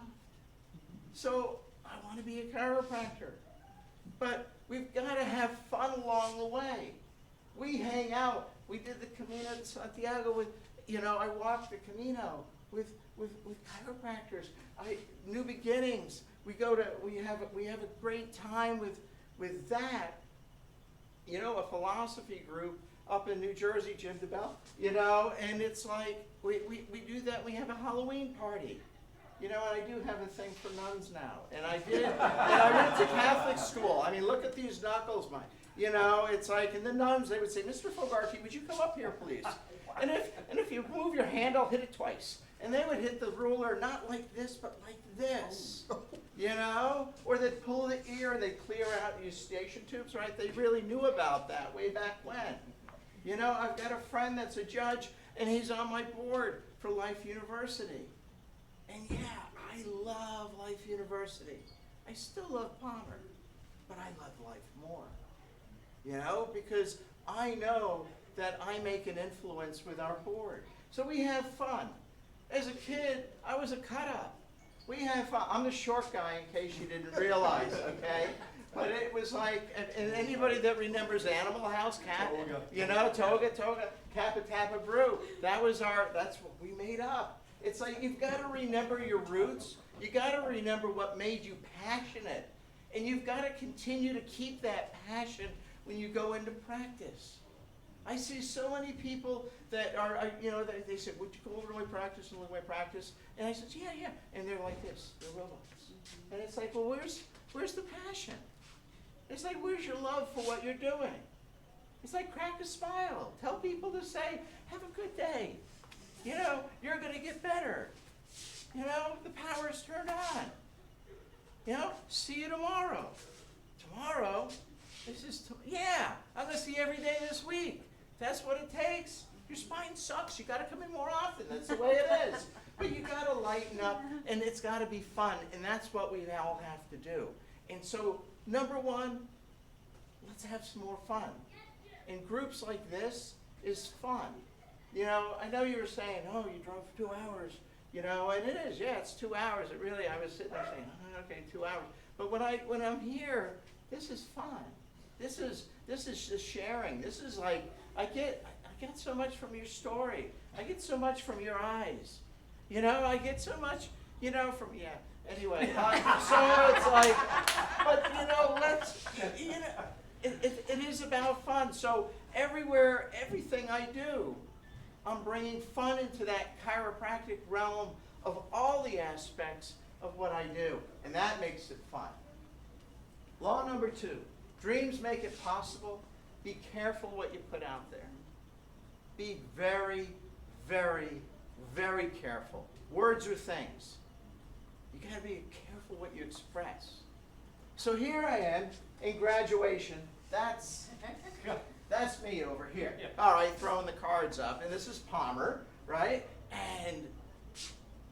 So I want to be a chiropractor. But we've got to have fun along the way. We hang out. We did the Camino de Santiago with, you know, I walked the Camino with chiropractors. New beginnings. We have a great time with that. You know, a philosophy group up in New Jersey, Jim DeBell, you know, and it's like, we do that, we have a Halloween party. You know, and I do have a thing for nuns now. And I did, and I went to Catholic school. I mean, look at these knuckles, you know, it's like, and the nuns, they would say, Mr. Fogarty, would you come up here, please? And if you move your hand, I'll hit it twice. And they would hit the ruler, not like this, but like this, you know? Or they'd pull the ear and they'd clear out eustachian tubes, right? They really knew about that way back when. You know, I've got a friend that's a judge, and he's on my board for Life University. And yeah, I love Life University. I still love Palmer, but I love life more. You know, because I know that I make an influence with our board. So we have fun. As a kid, I was a cut-up. We have fun. I'm the short guy, in case you didn't realize, okay? But it was like, and anybody that remembers Animal House, Cat, you know, Toga, Kappa Tappa Brew, that's what we made up. It's like, you've got to remember your roots. You got to remember what made you passionate. And you've got to continue to keep that passion when you go into practice. I see so many people that are, you know, they say, would you go over to my practice and look at my practice? And I said, yeah. And they're like this, they're robots. And it's like, well, where's the passion? It's like, where's your love for what you're doing? It's like, crack a smile. Tell people to say, have a good day. You know, you're going to get better. You know, the power's turned on. You know, see you tomorrow. Tomorrow Yeah, I'm going to see you every day this week. That's what it takes. Your spine sucks. You got to come in more often. That's the way it is. But you got to lighten up, and it's got to be fun, and that's what we all have to do. And so, number one, let's have some more fun. And groups like this is fun. You know, I know you were saying, oh, you drove 2 hours. You know, and it is, yeah, it's 2 hours. It really, I was sitting there saying, oh, okay, 2 hours. But when I'm here, this is fun. This is just sharing. This is like, I get so much from your story. I get so much from your eyes. You know, I get so much, you know, from, yeah. Anyway, so it's like, but you know, it is about fun. So everywhere, everything I do, I'm bringing fun into that chiropractic realm of all the aspects of what I do. And that makes it fun. Law number 2, dreams make it possible. Be careful what you put out there. Be very, very, very careful. Words are things. You gotta be careful what you express. So here I am in graduation. That's me over here. Yeah. All right, throwing the cards up, and this is Palmer, right?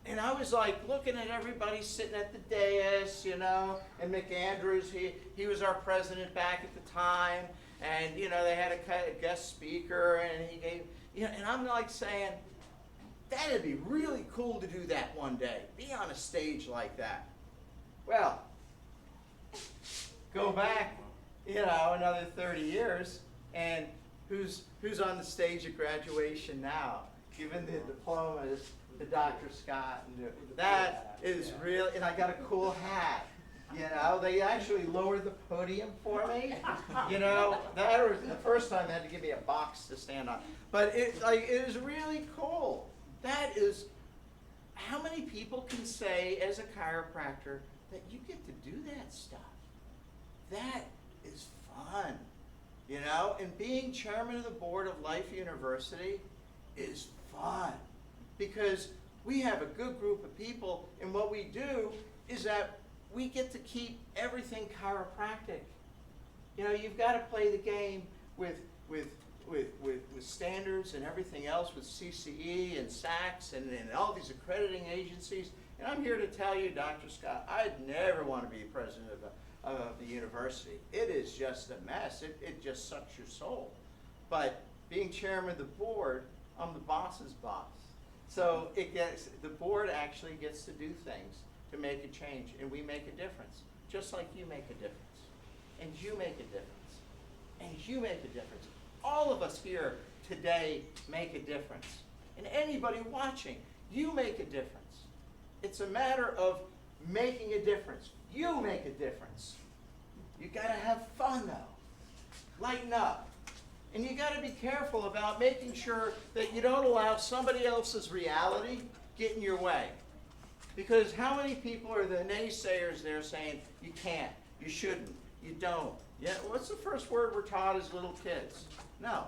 And I was like looking at everybody sitting at the dais, you know, and McAndrews, he was our president back at the time, and you know they had a guest speaker, and he gave, you know, and I'm like saying, that'd be really cool to do that one day, be on a stage like that. Well, go back, you know, another 30 years, and who's on the stage at graduation now, giving the diplomas to Dr. Scott, and that is real, and I got a cool hat. You know, they actually lowered the podium for me. You know, that was the first time they had to give me a box to stand on. But it is really cool. That is, how many people can say as a chiropractor that you get to do that stuff? That is fun. You know, and being chairman of the board of Life University is fun. Because we have a good group of people, and what we do is that we get to keep everything chiropractic. You know, you've got to play the game with standards and everything else, with CCE and SACS and all these accrediting agencies. And I'm here to tell you, Dr. Scott, I'd never want to be president of the university. It is just a mess. It just sucks your soul. But being chairman of the board, I'm the boss's boss. So the board actually gets to do things to make a change, and we make a difference, just like you make a difference, and you make a difference, and you make a difference. All of us here today make a difference, and anybody watching, you make a difference. It's a matter of making a difference. You make a difference. You gotta have fun though. Lighten up. And you got to be careful about making sure that you don't allow somebody else's reality get in your way. Because how many people are the naysayers there saying, you can't, you shouldn't, you don't? Yeah, what's the first word we're taught as little kids? No.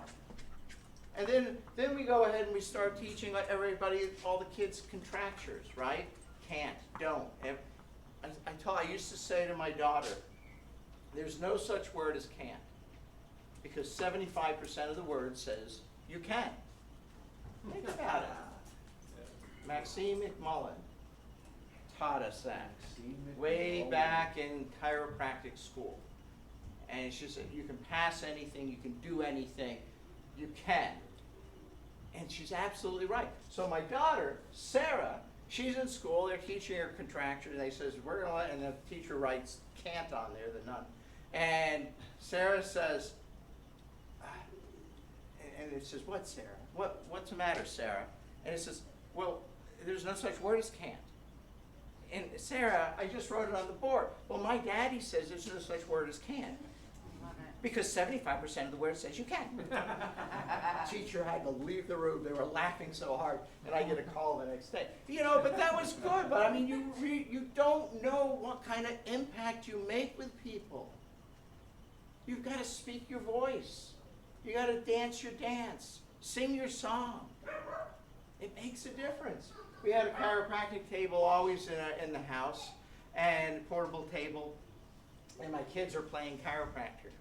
And then we go ahead and we start teaching everybody, all the kids, contractures, right? Can't, don't. And I used to say to my daughter, there's no such word as can't. Because 75% of the word says, you can. Think about it. Maxine McMullen taught us that way back in chiropractic school. And she said, you can pass anything, you can do anything, you can. And she's absolutely right. So my daughter, Sarah, she's in school, they're teaching her contractions, and they says, we're gonna let, and the teacher writes can't on there, the nun. And Sarah says, and it says, what, Sarah? What's the matter, Sarah? And it says, well, there's no such word as can't. And Sarah, I just wrote it on the board. Well, my daddy says there's no such word as can. Because 75% of the word says you can. Teacher had to leave the room. They were laughing so hard, and I get a call the next day. You know, but that was good. But I mean, you don't know what kind of impact you make with people. You've got to speak your voice. You got to dance your dance, sing your song. It makes a difference. We had a chiropractic table always in the house, and a portable table, and my kids are playing chiropractor.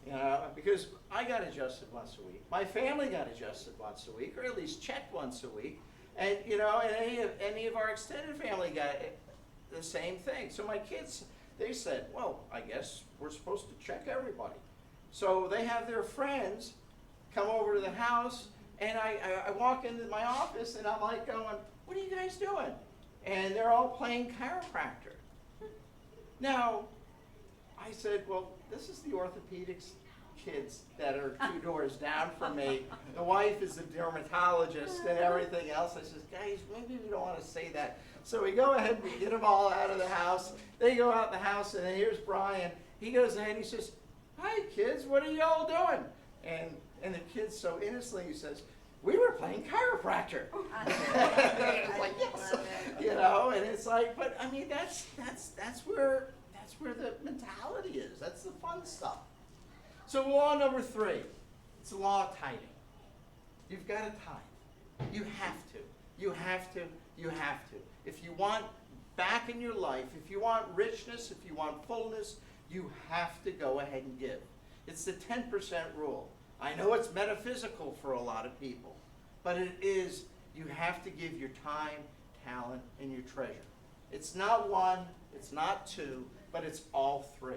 You know, because I got adjusted once a week. My family got adjusted once a week, or at least checked once a week. And, you know, and any of our extended family got the same thing. So my kids, they said, well, I guess we're supposed to check everybody. So they have their friends come over to the house, and I walk into my office, and I'm like going, what are you guys doing? And they're all playing chiropractor. Now, I said, well, this is the orthopedics kids that are 2 doors down from me. The wife is a dermatologist and everything else. I says, guys, maybe we don't want to say that. So we go ahead and we get them all out of the house. They go out the house, and then here's Brian. He goes ahead and he says, hi, kids, what are y'all doing? And the kid so innocently says, we were playing chiropractor. It's like, yes. You know, and it's like, but I mean, that's where the mentality is. That's the fun stuff. So law number 3, it's the law of tithing. You've got to tithe. You have to. You have to. You have to. If you want back in your life, if you want richness, if you want fullness, you have to go ahead and give. It's the 10% rule. I know it's metaphysical for a lot of people, but it is, you have to give your time, talent, and your treasure. It's not 1, it's not 2, but it's all 3.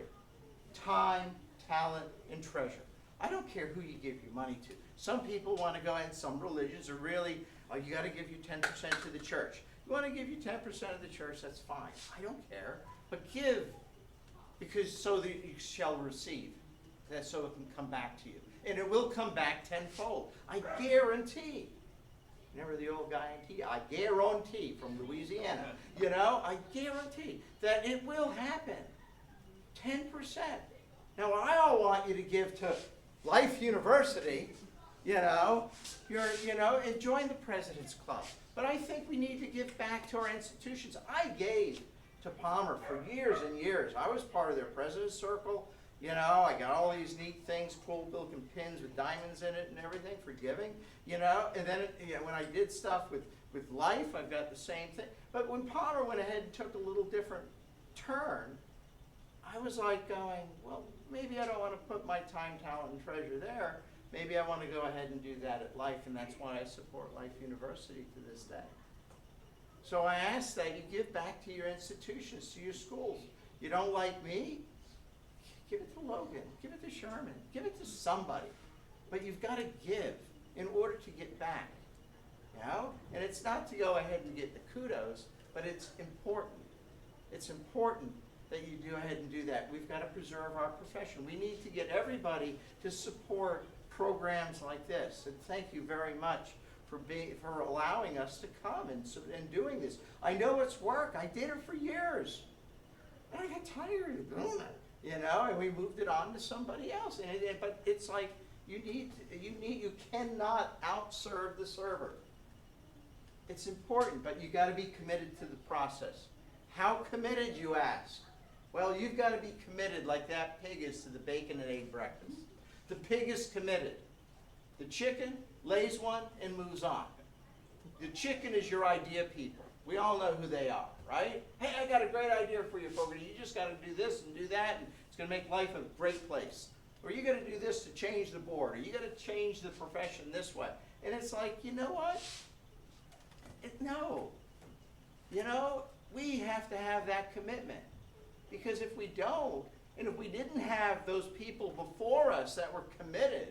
Time, talent, and treasure. I don't care who you give your money to. Some people want to go ahead, some religions are really, oh, you got to give you 10% to the church. You want to give you 10% of the church, that's fine. I don't care. But give, because so that you shall receive, that so it can come back to you. And it will come back tenfold. I guarantee. Remember the old guarantee? I guarantee from Louisiana. You know, I guarantee that it will happen. 10%. Now, I all want you to give to Life University, you know, and join the President's Club. But I think we need to give back to our institutions. I gave to Palmer for years and years. I was part of their President's Circle. You know, I got all these neat things, cool looking pins with diamonds in it and everything for giving, you know. And then when I did stuff with Life, I've got the same thing. But when Palmer went ahead and took a little different turn, I was like going, well, maybe I don't want to put my time, talent, and treasure there. Maybe I want to go ahead and do that at Life, and that's why I support Life University to this day. So I ask that you give back to your institutions, to your schools. You don't like me? Give it to Logan, give it to Sherman, give it to somebody. But you've got to give in order to get back, you know? And it's not to go ahead and get the kudos, but it's important. It's important that you go ahead and do that. We've got to preserve our profession. We need to get everybody to support programs like this. And thank you very much for allowing us to come and doing this. I know it's work. I did it for years. And I got tired of doing it. You know, and we moved it on to somebody else. But it's like you cannot outserve the server. It's important, but you got to be committed to the process. How committed, you ask? Well, you've got to be committed like that pig is to the bacon and egg breakfast. The pig is committed. The chicken lays one and moves on. The chicken is your idea people. We all know who they are, right? Hey, I got a great idea for you, Fogarty. You just got to do this and do that, and it's going to make life a great place. Or you got to do this to change the board, or you got to change the profession this way. And it's like, you know what? No. You know, we have to have that commitment. Because if we don't, and if we didn't have those people before us that were committed,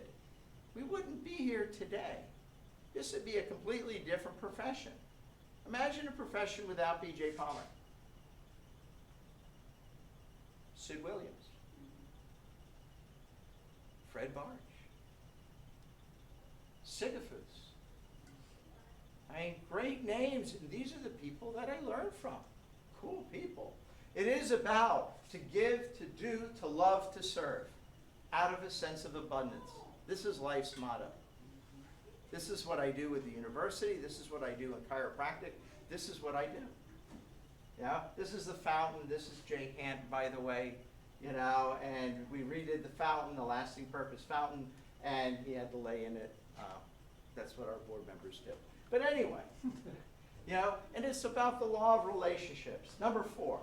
we wouldn't be here today. This would be a completely different profession. Imagine a profession without B.J. Palmer, Sid Williams, Fred Barge, Sigafoos. I mean, great names. And these are the people that I learned from. Cool people. It is about to give, to do, to love, to serve, out of a sense of abundance. This is life's motto. This is what I do with the university. This is what I do in chiropractic. This is what I do. Yeah, this is the fountain. This is Jay Hanton, by the way. You know, and we redid the fountain, the lasting purpose fountain, and he had to lay in it. That's what our board members do. But anyway, you know, and it's about the law of relationships. Number 4.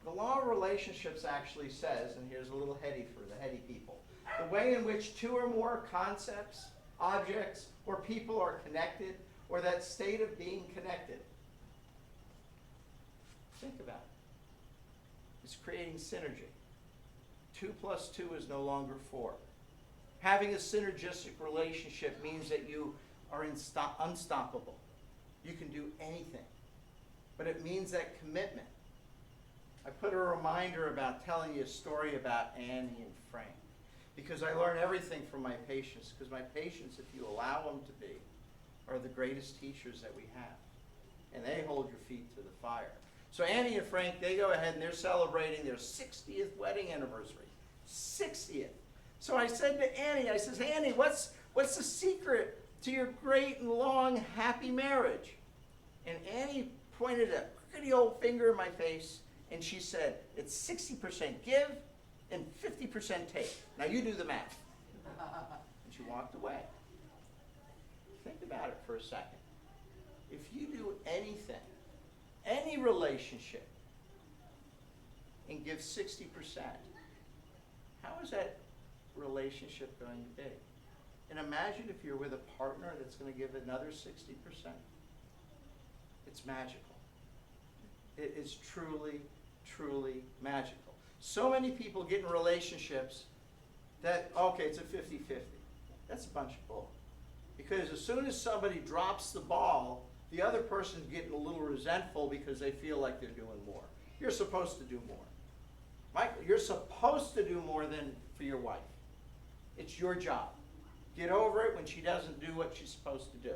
The law of relationships actually says, and here's a little heady for the heady people, the way in which two or more concepts, objects, or people are connected, or that state of being connected. Think about it. It's creating synergy. 2 plus 2 is no longer 4. Having a synergistic relationship means that you are unstoppable. You can do anything. But it means that commitment. I put a reminder about telling you a story about Annie and Frank, because I learn everything from my patients, because my patients, if you allow them to be, are the greatest teachers that we have. And they hold your feet to the fire. So Annie and Frank, they go ahead and they're celebrating their 60th wedding anniversary. 60th. So I said to Annie, I says, Annie, what's the secret to your great and long happy marriage? And Annie pointed a pretty old finger in my face, and she said, it's 60% give and 50% take. Now you do the math. And she walked away. Think about it for a second. If you do anything, any relationship, and give 60%, how is that relationship going to be? And imagine if you're with a partner that's going to give another 60%. It's magical. It is truly, truly magical. So many people get in relationships that, okay, it's a 50-50. That's a bunch of bull. Because as soon as somebody drops the ball, the other person's getting a little resentful because they feel like they're doing more. You're supposed to do more. Michael, you're supposed to do more than for your wife. It's your job. Get over it when she doesn't do what she's supposed to do.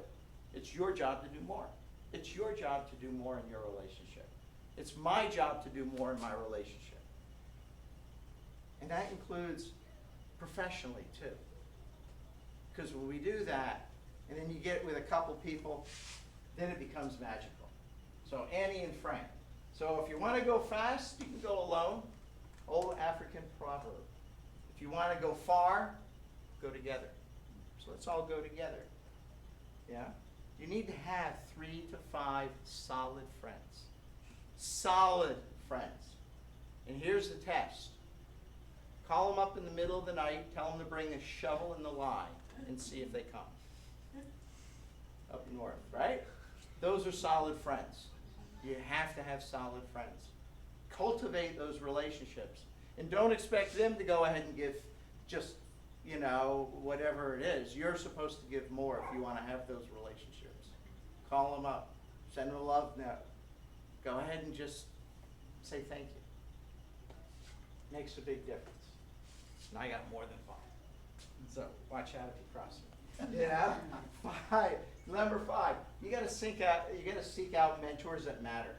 It's your job to do more. It's your job to do more in your relationship. It's my job to do more in my relationship. And that includes professionally too. Because when we do that, and then you get with a couple people, then it becomes magical. So Annie and Frank. So if you want to go fast, you can go alone. Old African proverb. If you want to go far, go together. So let's all go together. Yeah? You need to have 3 to 5 solid friends. Solid friends. And here's the test. Call them up in the middle of the night, tell them to bring a shovel and the line, and see if they come. Up north, right? Those are solid friends. You have to have solid friends. Cultivate those relationships. And don't expect them to go ahead and give just, whatever it is. You're supposed to give more if you want to have those relationships. Call them up. Send them a love note. Go ahead and just say thank you. Makes a big difference. And I got more than 5. So watch out if you cross me. Yeah. 5. Number 5. You got to seek out mentors that matter.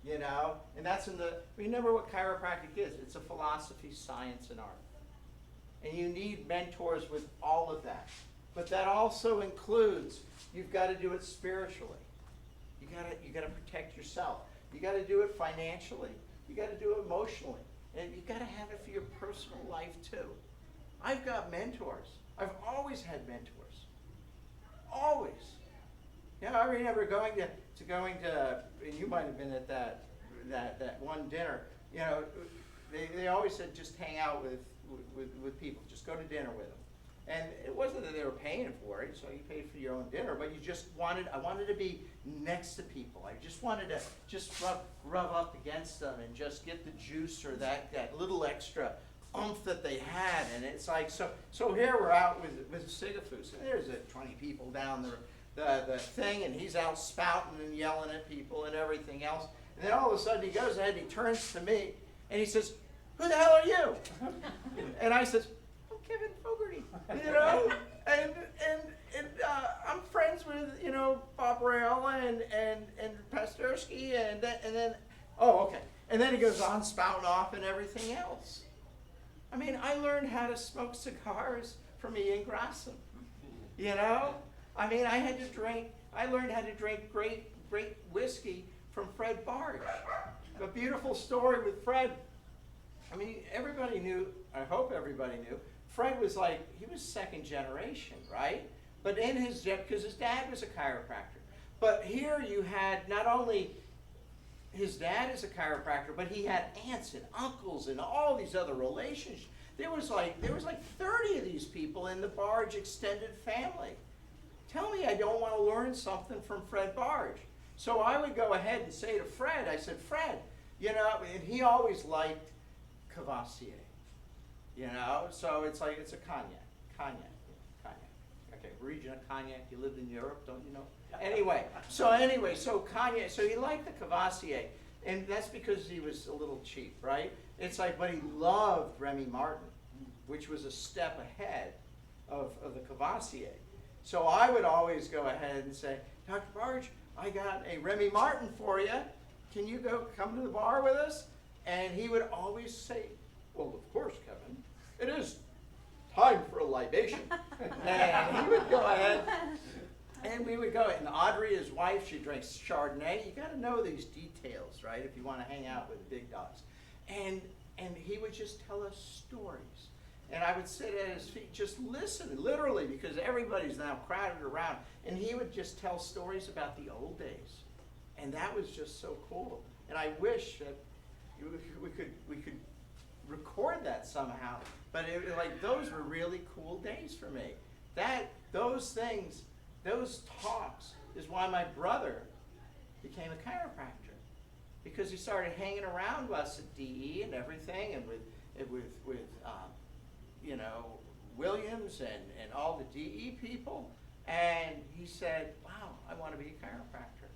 And that's remember what chiropractic is. It's a philosophy, science, and art. And you need mentors with all of that. But that also includes, you've got to do it spiritually. You got to protect yourself. You got to do it financially. You got to do it emotionally. And you got to have it for your personal life too. I've got mentors. I've always had mentors. Always. I remember going to, and you might have been at that one dinner. They always said just hang out with people. Just go to dinner with them. And it wasn't that they were paying for it, so you paid for your own dinner, but I wanted to be next to people. I just wanted to just rub up against them and just get the juice or that little extra oomph that they had. And it's like, so here we're out with Sigafus, and there's 20 people down the thing, and he's out spouting and yelling at people and everything else. And then all of a sudden he goes ahead and he turns to me, and he says, "Who the hell are you?" And I says, Kevin Fogarty, and I'm friends with, Bob Rayola and Pastersky, and then, okay. And then he goes on spouting off and everything else. I mean, I learned how to smoke cigars from Ian Grassam, I mean, I learned how to drink great whiskey from Fred Barge. A beautiful story with Fred. I mean, everybody knew, I hope everybody knew, Fred was he was second generation, right? But because his dad was a chiropractor. But here you had not only his dad is a chiropractor, but he had aunts and uncles and all these other relationships. There was like 30 of these people in the Barge extended family. Tell me I don't want to learn something from Fred Barge. So I would go ahead and say to Fred, I said, Fred, you know, and he always liked Cavassier, you know, so it's like, it's a cognac. Okay, region of cognac, you lived in Europe, don't you know? Anyway, so cognac, so he liked the Cavassier, and that's because he was a little cheap, right? It's like, but he loved Remy Martin, which was a step ahead of the Cavassier. So I would always go ahead and say, Dr. Barge, I got a Remy Martin for you. Can you come to the bar with us? And he would always say, well, of course, Kevin. It is time for a libation. And he would go ahead, and we would go. And Audrey, his wife, she drinks Chardonnay. You got to know these details, right, if you want to hang out with the big dogs. And he would just tell us stories. And I would sit at his feet, just listen, literally, because everybody's now crowded around. And he would just tell stories about the old days. And that was just so cool. And I wish that we could record that somehow. But like, those were really cool days for me. Those things, those talks, is why my brother became a chiropractor. Because he started hanging around us at DE and everything, and with you know, Williams and all the DE people, and he said, wow, I want to be a chiropractor,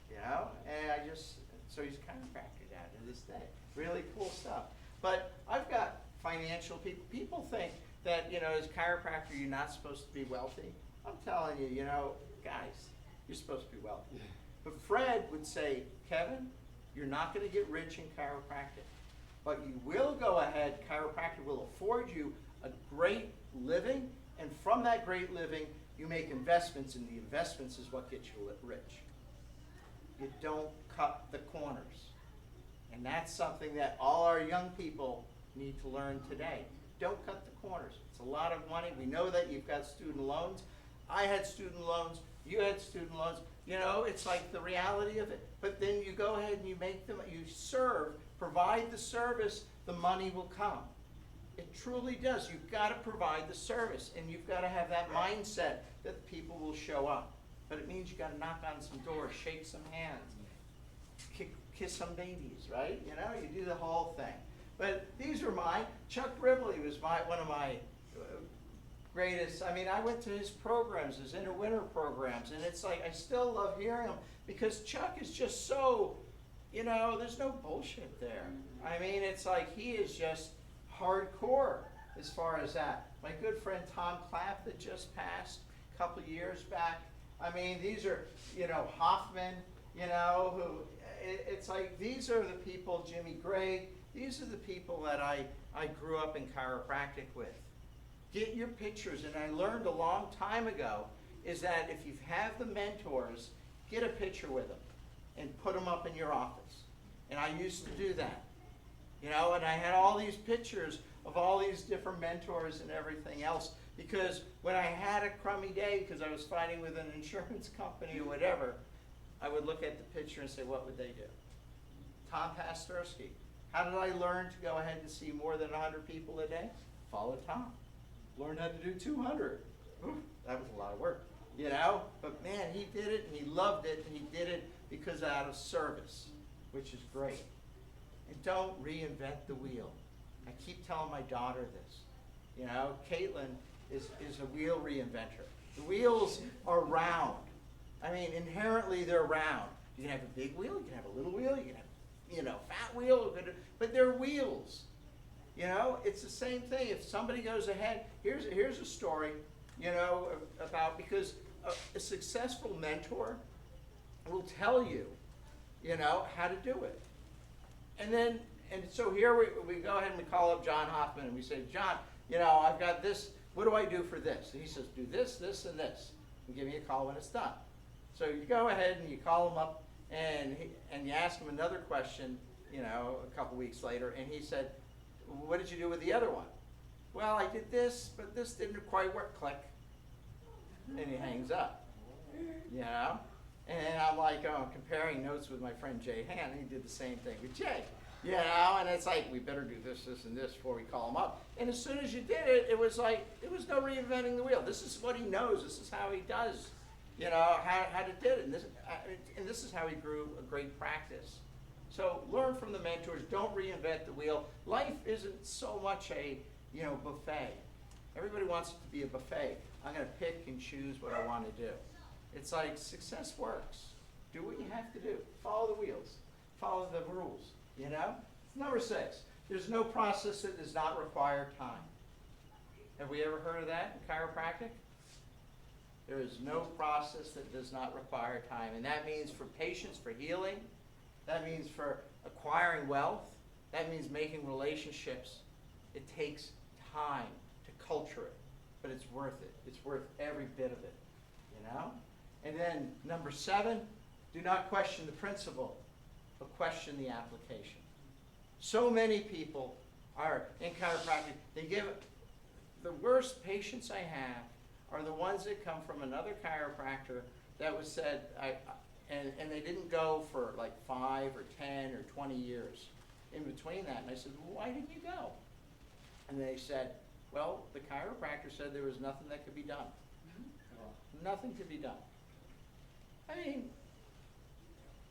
you know, and so he's a chiropractor down to this day. Really cool stuff. But I've got financial people. People think that, you know, as a chiropractor, you're not supposed to be wealthy. I'm telling you, you know, guys, you're supposed to be wealthy. But Fred would say, Kevin, you're not going to get rich in chiropractic, but you will go ahead, chiropractic will afford you a great living, and from that great living, you make investments, and the investments is what gets you rich. You don't cut the corners. And that's something that all our young people need to learn today. Don't cut the corners. It's a lot of money. We know that you've got student loans. I had student loans. You had student loans. You know, it's like the reality of it. But then you go ahead and you make them, you serve, provide the service, the money will come. It truly does. You've got to provide the service, and you've got to have that mindset that people will show up. But it means you've got to knock on some doors, shake some hands, kiss some babies, right? You know, you do the whole thing. But these were mine. Chuck Brivley was one of my greatest. I mean, I went to his programs, his interwinter programs, and it's like I still love hearing him because Chuck is just so, you know, there's no bullshit there. I mean, it's like he is just hardcore as far as that. My good friend Tom Clapp that just passed a couple of years back. I mean, these are, you know, Hoffman, you know, who, it's like these are the people, Jimmy Gray, these are the people that I grew up in chiropractic with. Get your pictures, and I learned a long time ago, is that if you have the mentors, get a picture with them and put them up in your office. And I used to do that. You know, and I had all these pictures of all these different mentors and everything else, because when I had a crummy day because I was fighting with an insurance company or whatever, I would look at the picture and say, what would they do? Tom Pastorsky. How did I learn to go ahead and see more than 100 people a day? Follow Tom. Learn how to do 200. Ooh, that was a lot of work, you know? But man, he did it, and he loved it, and he did it because out of service, which is great. And don't reinvent the wheel. I keep telling my daughter this. You know, Caitlin is a wheel reinventor. The wheels are round. I mean, inherently they're round. You can have a big wheel, you can have a little wheel, you can have, you know, fat wheel, but they're wheels. You know, it's the same thing. If somebody goes ahead, here's a story, you know, about, because a successful mentor will tell you, you know, how to do it. And so here we go ahead and we call up John Hoffman and we say, John, you know, I've got this, what do I do for this? And he says, do this, this, and this, and give me a call when it's done. So you go ahead and you call him up and you ask him another question, you know, a couple weeks later, and he said, what did you do with the other one? Well, I did this, but this didn't quite work. Click. And he hangs up, you know? And I'm like, oh, comparing notes with my friend Jay Han, he did the same thing with Jay. You know, and it's like, we better do this, this, and this before we call him up. And as soon as you did it, it was like, it was no reinventing the wheel. This is what he knows. This is how he does, you know, how to do it. And this is how he grew a great practice. So learn from the mentors. Don't reinvent the wheel. Life isn't so much a, you know, buffet. Everybody wants it to be a buffet. I'm going to pick and choose what I want to do. It's like success works. Do what you have to do. Follow the wheels. Follow the rules. You know? Number 6, there's no process that does not require time. Have we ever heard of that in chiropractic? There is no process that does not require time. And that means for patients, for healing. That means for acquiring wealth. That means making relationships. It takes time to culture it. But it's worth it. It's worth every bit of it. You know? And then number 7, do not question the principle, but question the application. So many people are in chiropractic, they give, the worst patients I have are the ones that come from another chiropractor that was said, and they didn't go for like 5 or 10 or 20 years in between that. And I said, well, why didn't you go? And they said, well, the chiropractor said there was nothing that could be done. Nothing could be done. I mean,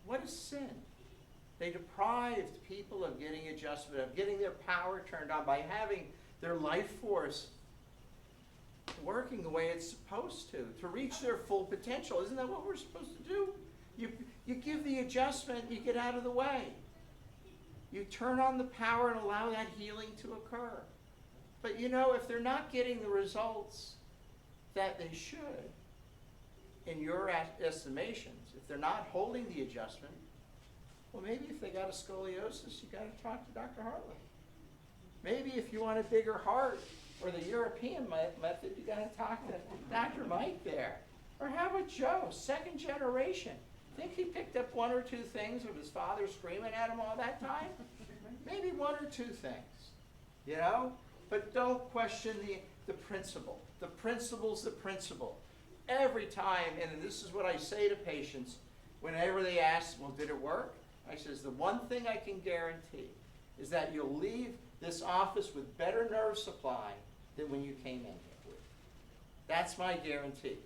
what is sin? They deprived people of getting adjustment, of getting their power turned on by having their life force working the way it's supposed to reach their full potential. Isn't that what we're supposed to do? You give the adjustment, you get out of the way. You turn on the power and allow that healing to occur. But you know, if they're not getting the results that they should, in your estimations, if they're not holding the adjustment, well, maybe if they got a scoliosis, you got to talk to Dr. Hartley. Maybe if you want a bigger heart or the European method, you got to talk to Dr. Mike there. Or how about Joe, 2nd generation? Think he picked up 1 or 2 things of his father screaming at him all that time? Maybe 1 or 2 things, you know? But don't question the principle. The principle's the principle. Every time, and this is what I say to patients, whenever they ask, well, did it work? I says, the one thing I can guarantee is that you'll leave this office with better nerve supply than when you came in here with. That's my guarantee.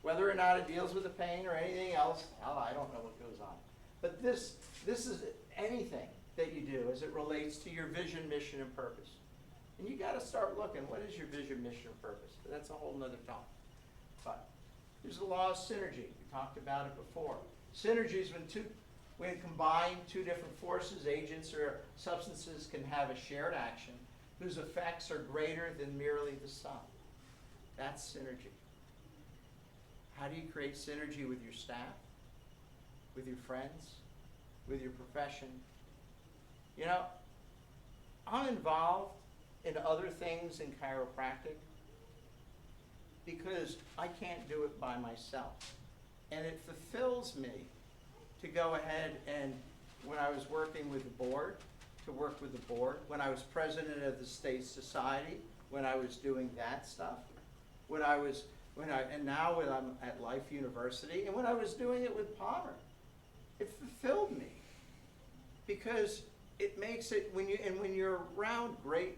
Whether or not it deals with the pain or anything else, I don't know what goes on. But this is anything that you do as it relates to your vision, mission, and purpose. And you got to start looking, what is your vision, mission, and purpose? But that's a whole nother talk. But there's the law of synergy. We talked about it before. Synergy is when combined 2 different forces, agents, or substances can have a shared action whose effects are greater than merely the sum. That's synergy. How do you create synergy with your staff, with your friends, with your profession? You know, I'm involved in other things in chiropractic because I can't do it by myself. And it fulfills me to go ahead and, when I was working with the board, to work with the board, when I was president of the state society, when I was doing that stuff, and now when I'm at Life University, and when I was doing it with Palmer, it fulfilled me because it makes it, when you're around great,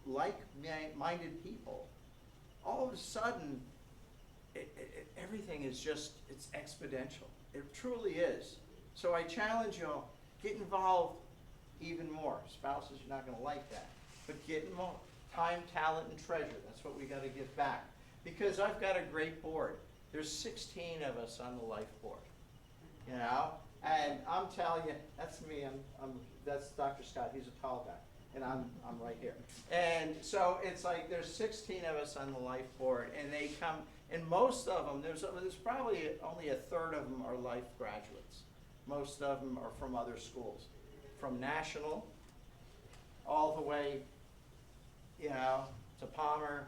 like-minded people, all of a sudden, everything is just, it's exponential. It truly is. So I challenge you all, get involved even more. Spouses, you're not going to like that. But get involved. Time, talent, and treasure. That's what we got to give back. Because I've got a great board. There's 16 of us on the life board. You know? And I'm telling you, that's me. That's Dr. Scott. He's a tall guy. And I'm right here. And so it's like there's 16 of us on the life board. And they come, and most of them, there's probably only a third of them are life graduates. Most of them are from other schools. From National all the way, you know, to Palmer,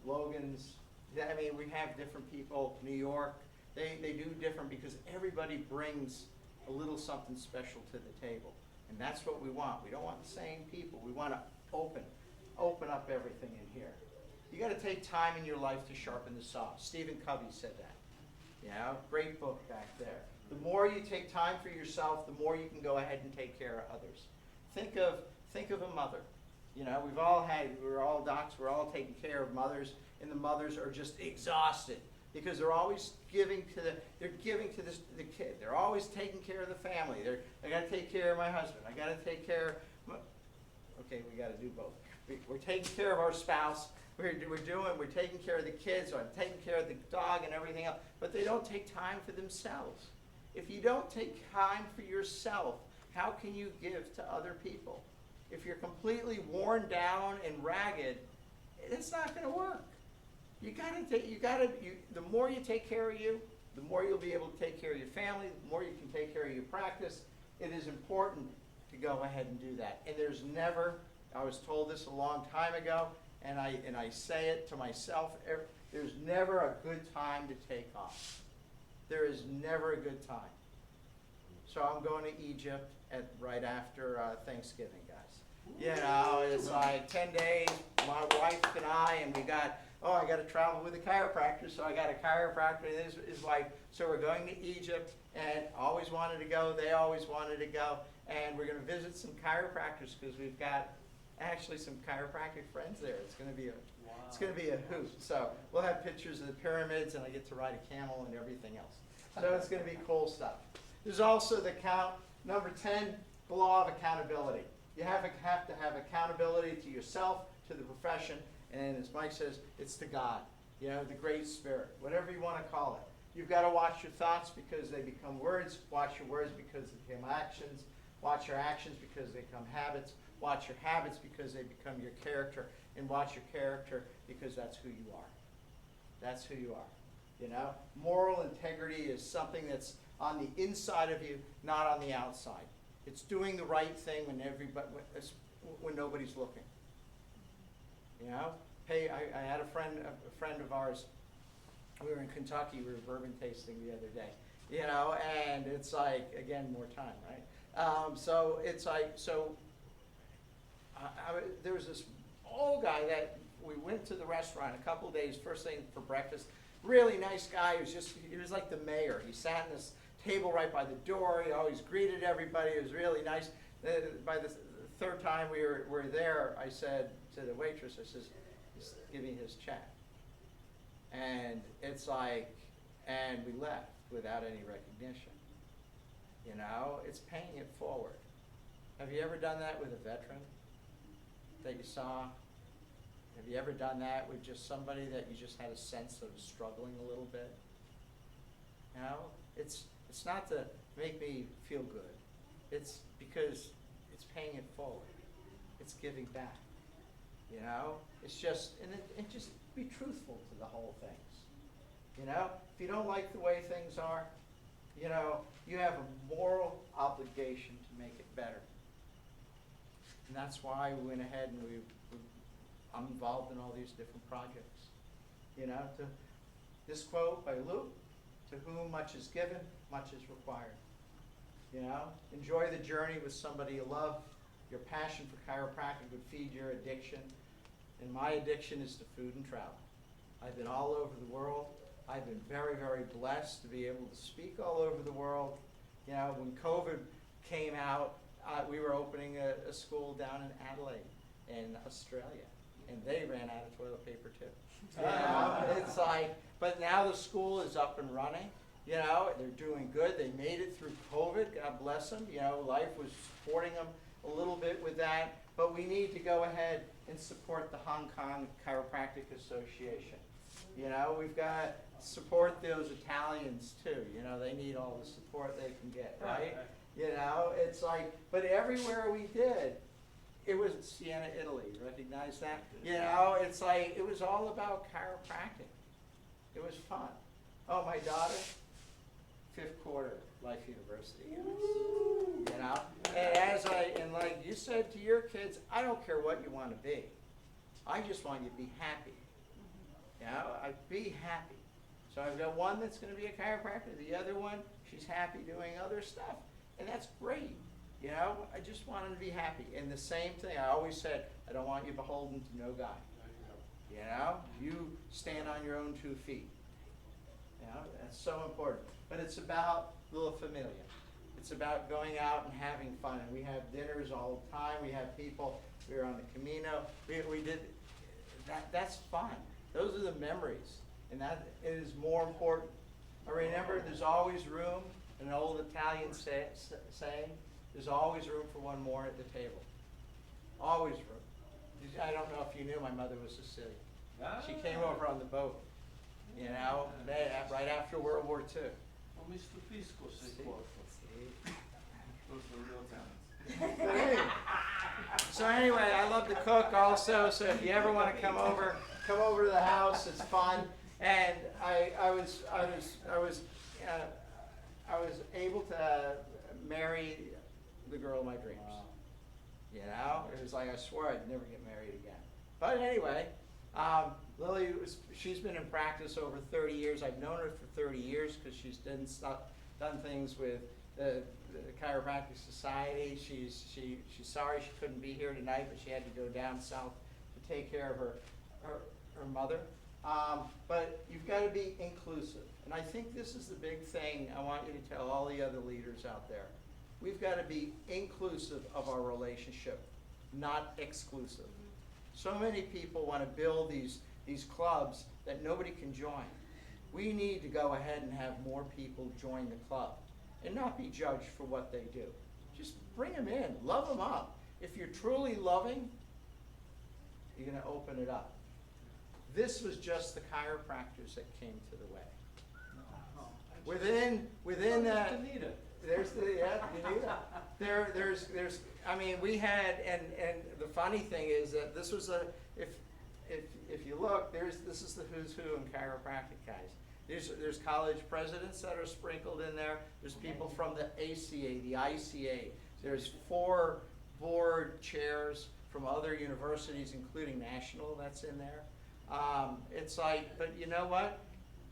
Logan's. I mean, we have different people, New York. They do different because everybody brings a little something special to the table. And that's what we want. We don't want the same people. We want to open up everything in here. You got to take time in your life to sharpen the saw. Stephen Covey said that. You know, great book back there. The more you take time for yourself, the more you can go ahead and take care of others. Think of a mother. You know, we're all docs, we're all taking care of mothers, and the mothers are just exhausted because they're always giving to the kid. They're always taking care of the family. I got to take care of my husband. I got to take care of okay, we got to do both. We're taking care of our spouse. We're taking care of the kids. I'm taking care of the dog and everything else. But they don't take time for themselves. If you don't take time for yourself, how can you give to other people? If you're completely worn down and ragged, it's not going to work. The more you take care of you, the more you'll be able to take care of your family, the more you can take care of your practice. It is important to go ahead and do that. And there's never, I was told this a long time ago, and I say it to myself, there's never a good time to take off. There is never a good time. So I'm going to Egypt right after Thanksgiving, guys. You know, it's like 10 days, my wife and I got to travel with a chiropractor, so I got a chiropractor and his wife. So we're going to Egypt, and always wanted to go, they always wanted to go, and we're going to visit some chiropractors because we've got actually some chiropractic friends there. It's going to be a hoot. So we'll have pictures of the pyramids, and I get to ride a camel and everything else. So it's going to be cool stuff. There's also number 10, the law of accountability. You have to have accountability to yourself, to the profession, and as Mike says, it's to God, you know, the Great Spirit, whatever you want to call it. You've got to watch your thoughts because they become words, watch your words because they become actions, watch your actions because they become habits, watch your habits because they become your character, and watch your character because that's who you are. That's who you are. You know, moral integrity is something that's on the inside of you, not on the outside. It's doing the right thing when nobody's looking. You know, hey, I had a friend of ours. We were in Kentucky. We were bourbon tasting the other day. You know, and it's like, again, more time, right? So it's like, there was this old guy that we went to the restaurant a couple of days, first thing for breakfast. Really nice guy. He was like the mayor. He sat in this table right by the door. He always greeted everybody. It was really nice. By the third time we were there, I said to the waitress, I says, "He's giving his check." And it's like, and we left without any recognition. You know, it's paying it forward. Have you ever done that with a veteran that you saw? Have you ever done that with just somebody that you just had a sense of struggling a little bit? You know, it's not to make me feel good. It's because it's paying it forward. It's giving back. You know, it's just, and just be truthful to the whole things. You know, if you don't like the way things are, you know, you have a moral obligation to make it better. And that's why we went ahead and I'm involved in all these different projects. You know, this quote by Luke, "To whom much is given, much is required." You know, enjoy the journey with somebody you love. Your passion for chiropractic would feed your addiction. And my addiction is to food and travel. I've been all over the world. I've been very, very blessed to be able to speak all over the world. You know, when COVID came out, we were opening a school down in Adelaide in Australia. And they ran out of toilet paper too. You know, it's like, but now the school is up and running. You know, they're doing good. They made it through COVID. God bless them. You know, life was supporting them a little bit with that. But we need to go ahead and support the Hong Kong Chiropractic Association. You know, we've got to support those Italians too. You know, they need all the support they can get, right? You know, it's like, but everywhere we did, it was in Siena, Italy. Recognize that? You know, it's like, it was all about chiropractic. It was fun. Oh, my daughter, 5th quarter, Life University. You know, and like you said to your kids, I don't care what you want to be. I just want you to be happy. You know, be happy. So I've got one that's going to be a chiropractor. The other one, she's happy doing other stuff. And that's great. You know, I just want them to be happy. And the same thing, I always said, I don't want you beholden to no guy. You know, you stand on your own 2 feet. You know, that's so important. But it's about La Familia. It's about going out and having fun. And we have dinners all the time. We have people. We were on the Camino. We did that. That's fun. Those are the memories, and that is more important. I remember there's always room. An old Italian saying, there's always room for one more at the table. Always room. I don't know if you knew, my mother was Sicilian. She came over on the boat, you know, right after World War II. Non mi stupisco se Sì. cuoco. See? Those are real talents. So anyway, I love to cook also, so if you ever want to come over to the house, it's fun. And I was able to marry the girl of my dreams. You know, it was like I swore I'd never get married again. But anyway, Lily, she's been in practice over 30 years. I've known her for 30 years because she's done things with the Chiropractic Society. She's sorry she couldn't be here tonight, but she had to go down south to take care of her mother. But you've got to be inclusive. And I think this is the big thing I want you to tell all the other leaders out there. We've got to be inclusive of our relationship, not exclusive. So many people want to build these clubs that nobody can join. We need to go ahead and have more people join the club and not be judged for what they do. Just bring them in, love them up. If you're truly loving, you're going to open it up. This was just the chiropractors that came to the way. Within that, there's the Anita. There's I mean, we had, and the funny thing is that this was if you look, this is the who's who in chiropractic, guys. There's college presidents that are sprinkled in there. There's people from the ACA, the ICA. There's 4 board chairs from other universities, including National, that's in there. It's like, but you know what?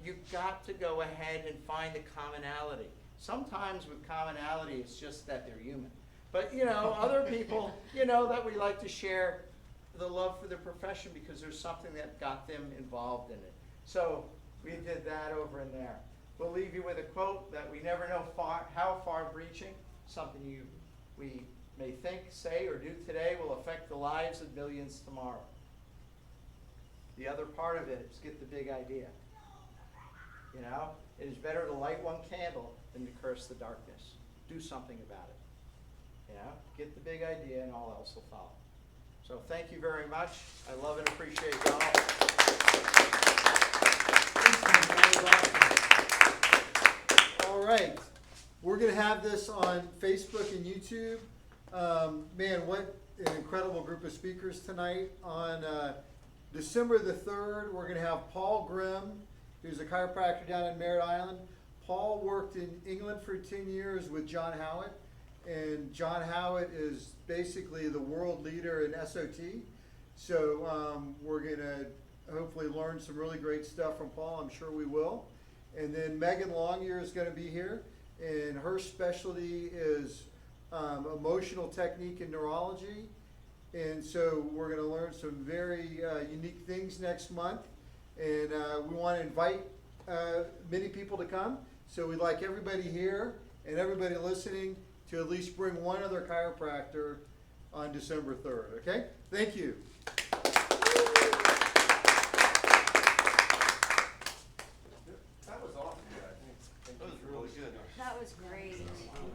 You've got to go ahead and find the commonality. Sometimes with commonality, it's just that they're human. But, you know, other people, you know, that we like to share the love for their profession because there's something that got them involved in it. So we did that over in there. We'll leave you with a quote that we never know how far-reaching something we may think, say, or do today will affect the lives of millions tomorrow. The other part of it is get the big idea. You know, it is better to light one candle than to curse the darkness. Do something about it. You know, get the big idea and all else will follow. So thank you very much. I love and appreciate y'all. All right, we're gonna have this on Facebook and YouTube. Man, what an incredible group of speakers tonight. On December the 3rd, we're gonna have Paul Grimm, who's a chiropractor down in Merritt Island. Paul worked in England for 10 years with John Howitt, and John Howitt is basically the world leader in SOT. So we're gonna hopefully learn some really great stuff from Paul. I'm sure we will. And then Megan Longyear is gonna be here, and her specialty is emotional technique and neurology. And so we're gonna learn some very unique things next month. And we want to invite many people to come. So we'd like everybody here and everybody listening to at least bring one other chiropractor on December 3rd, okay? Thank you.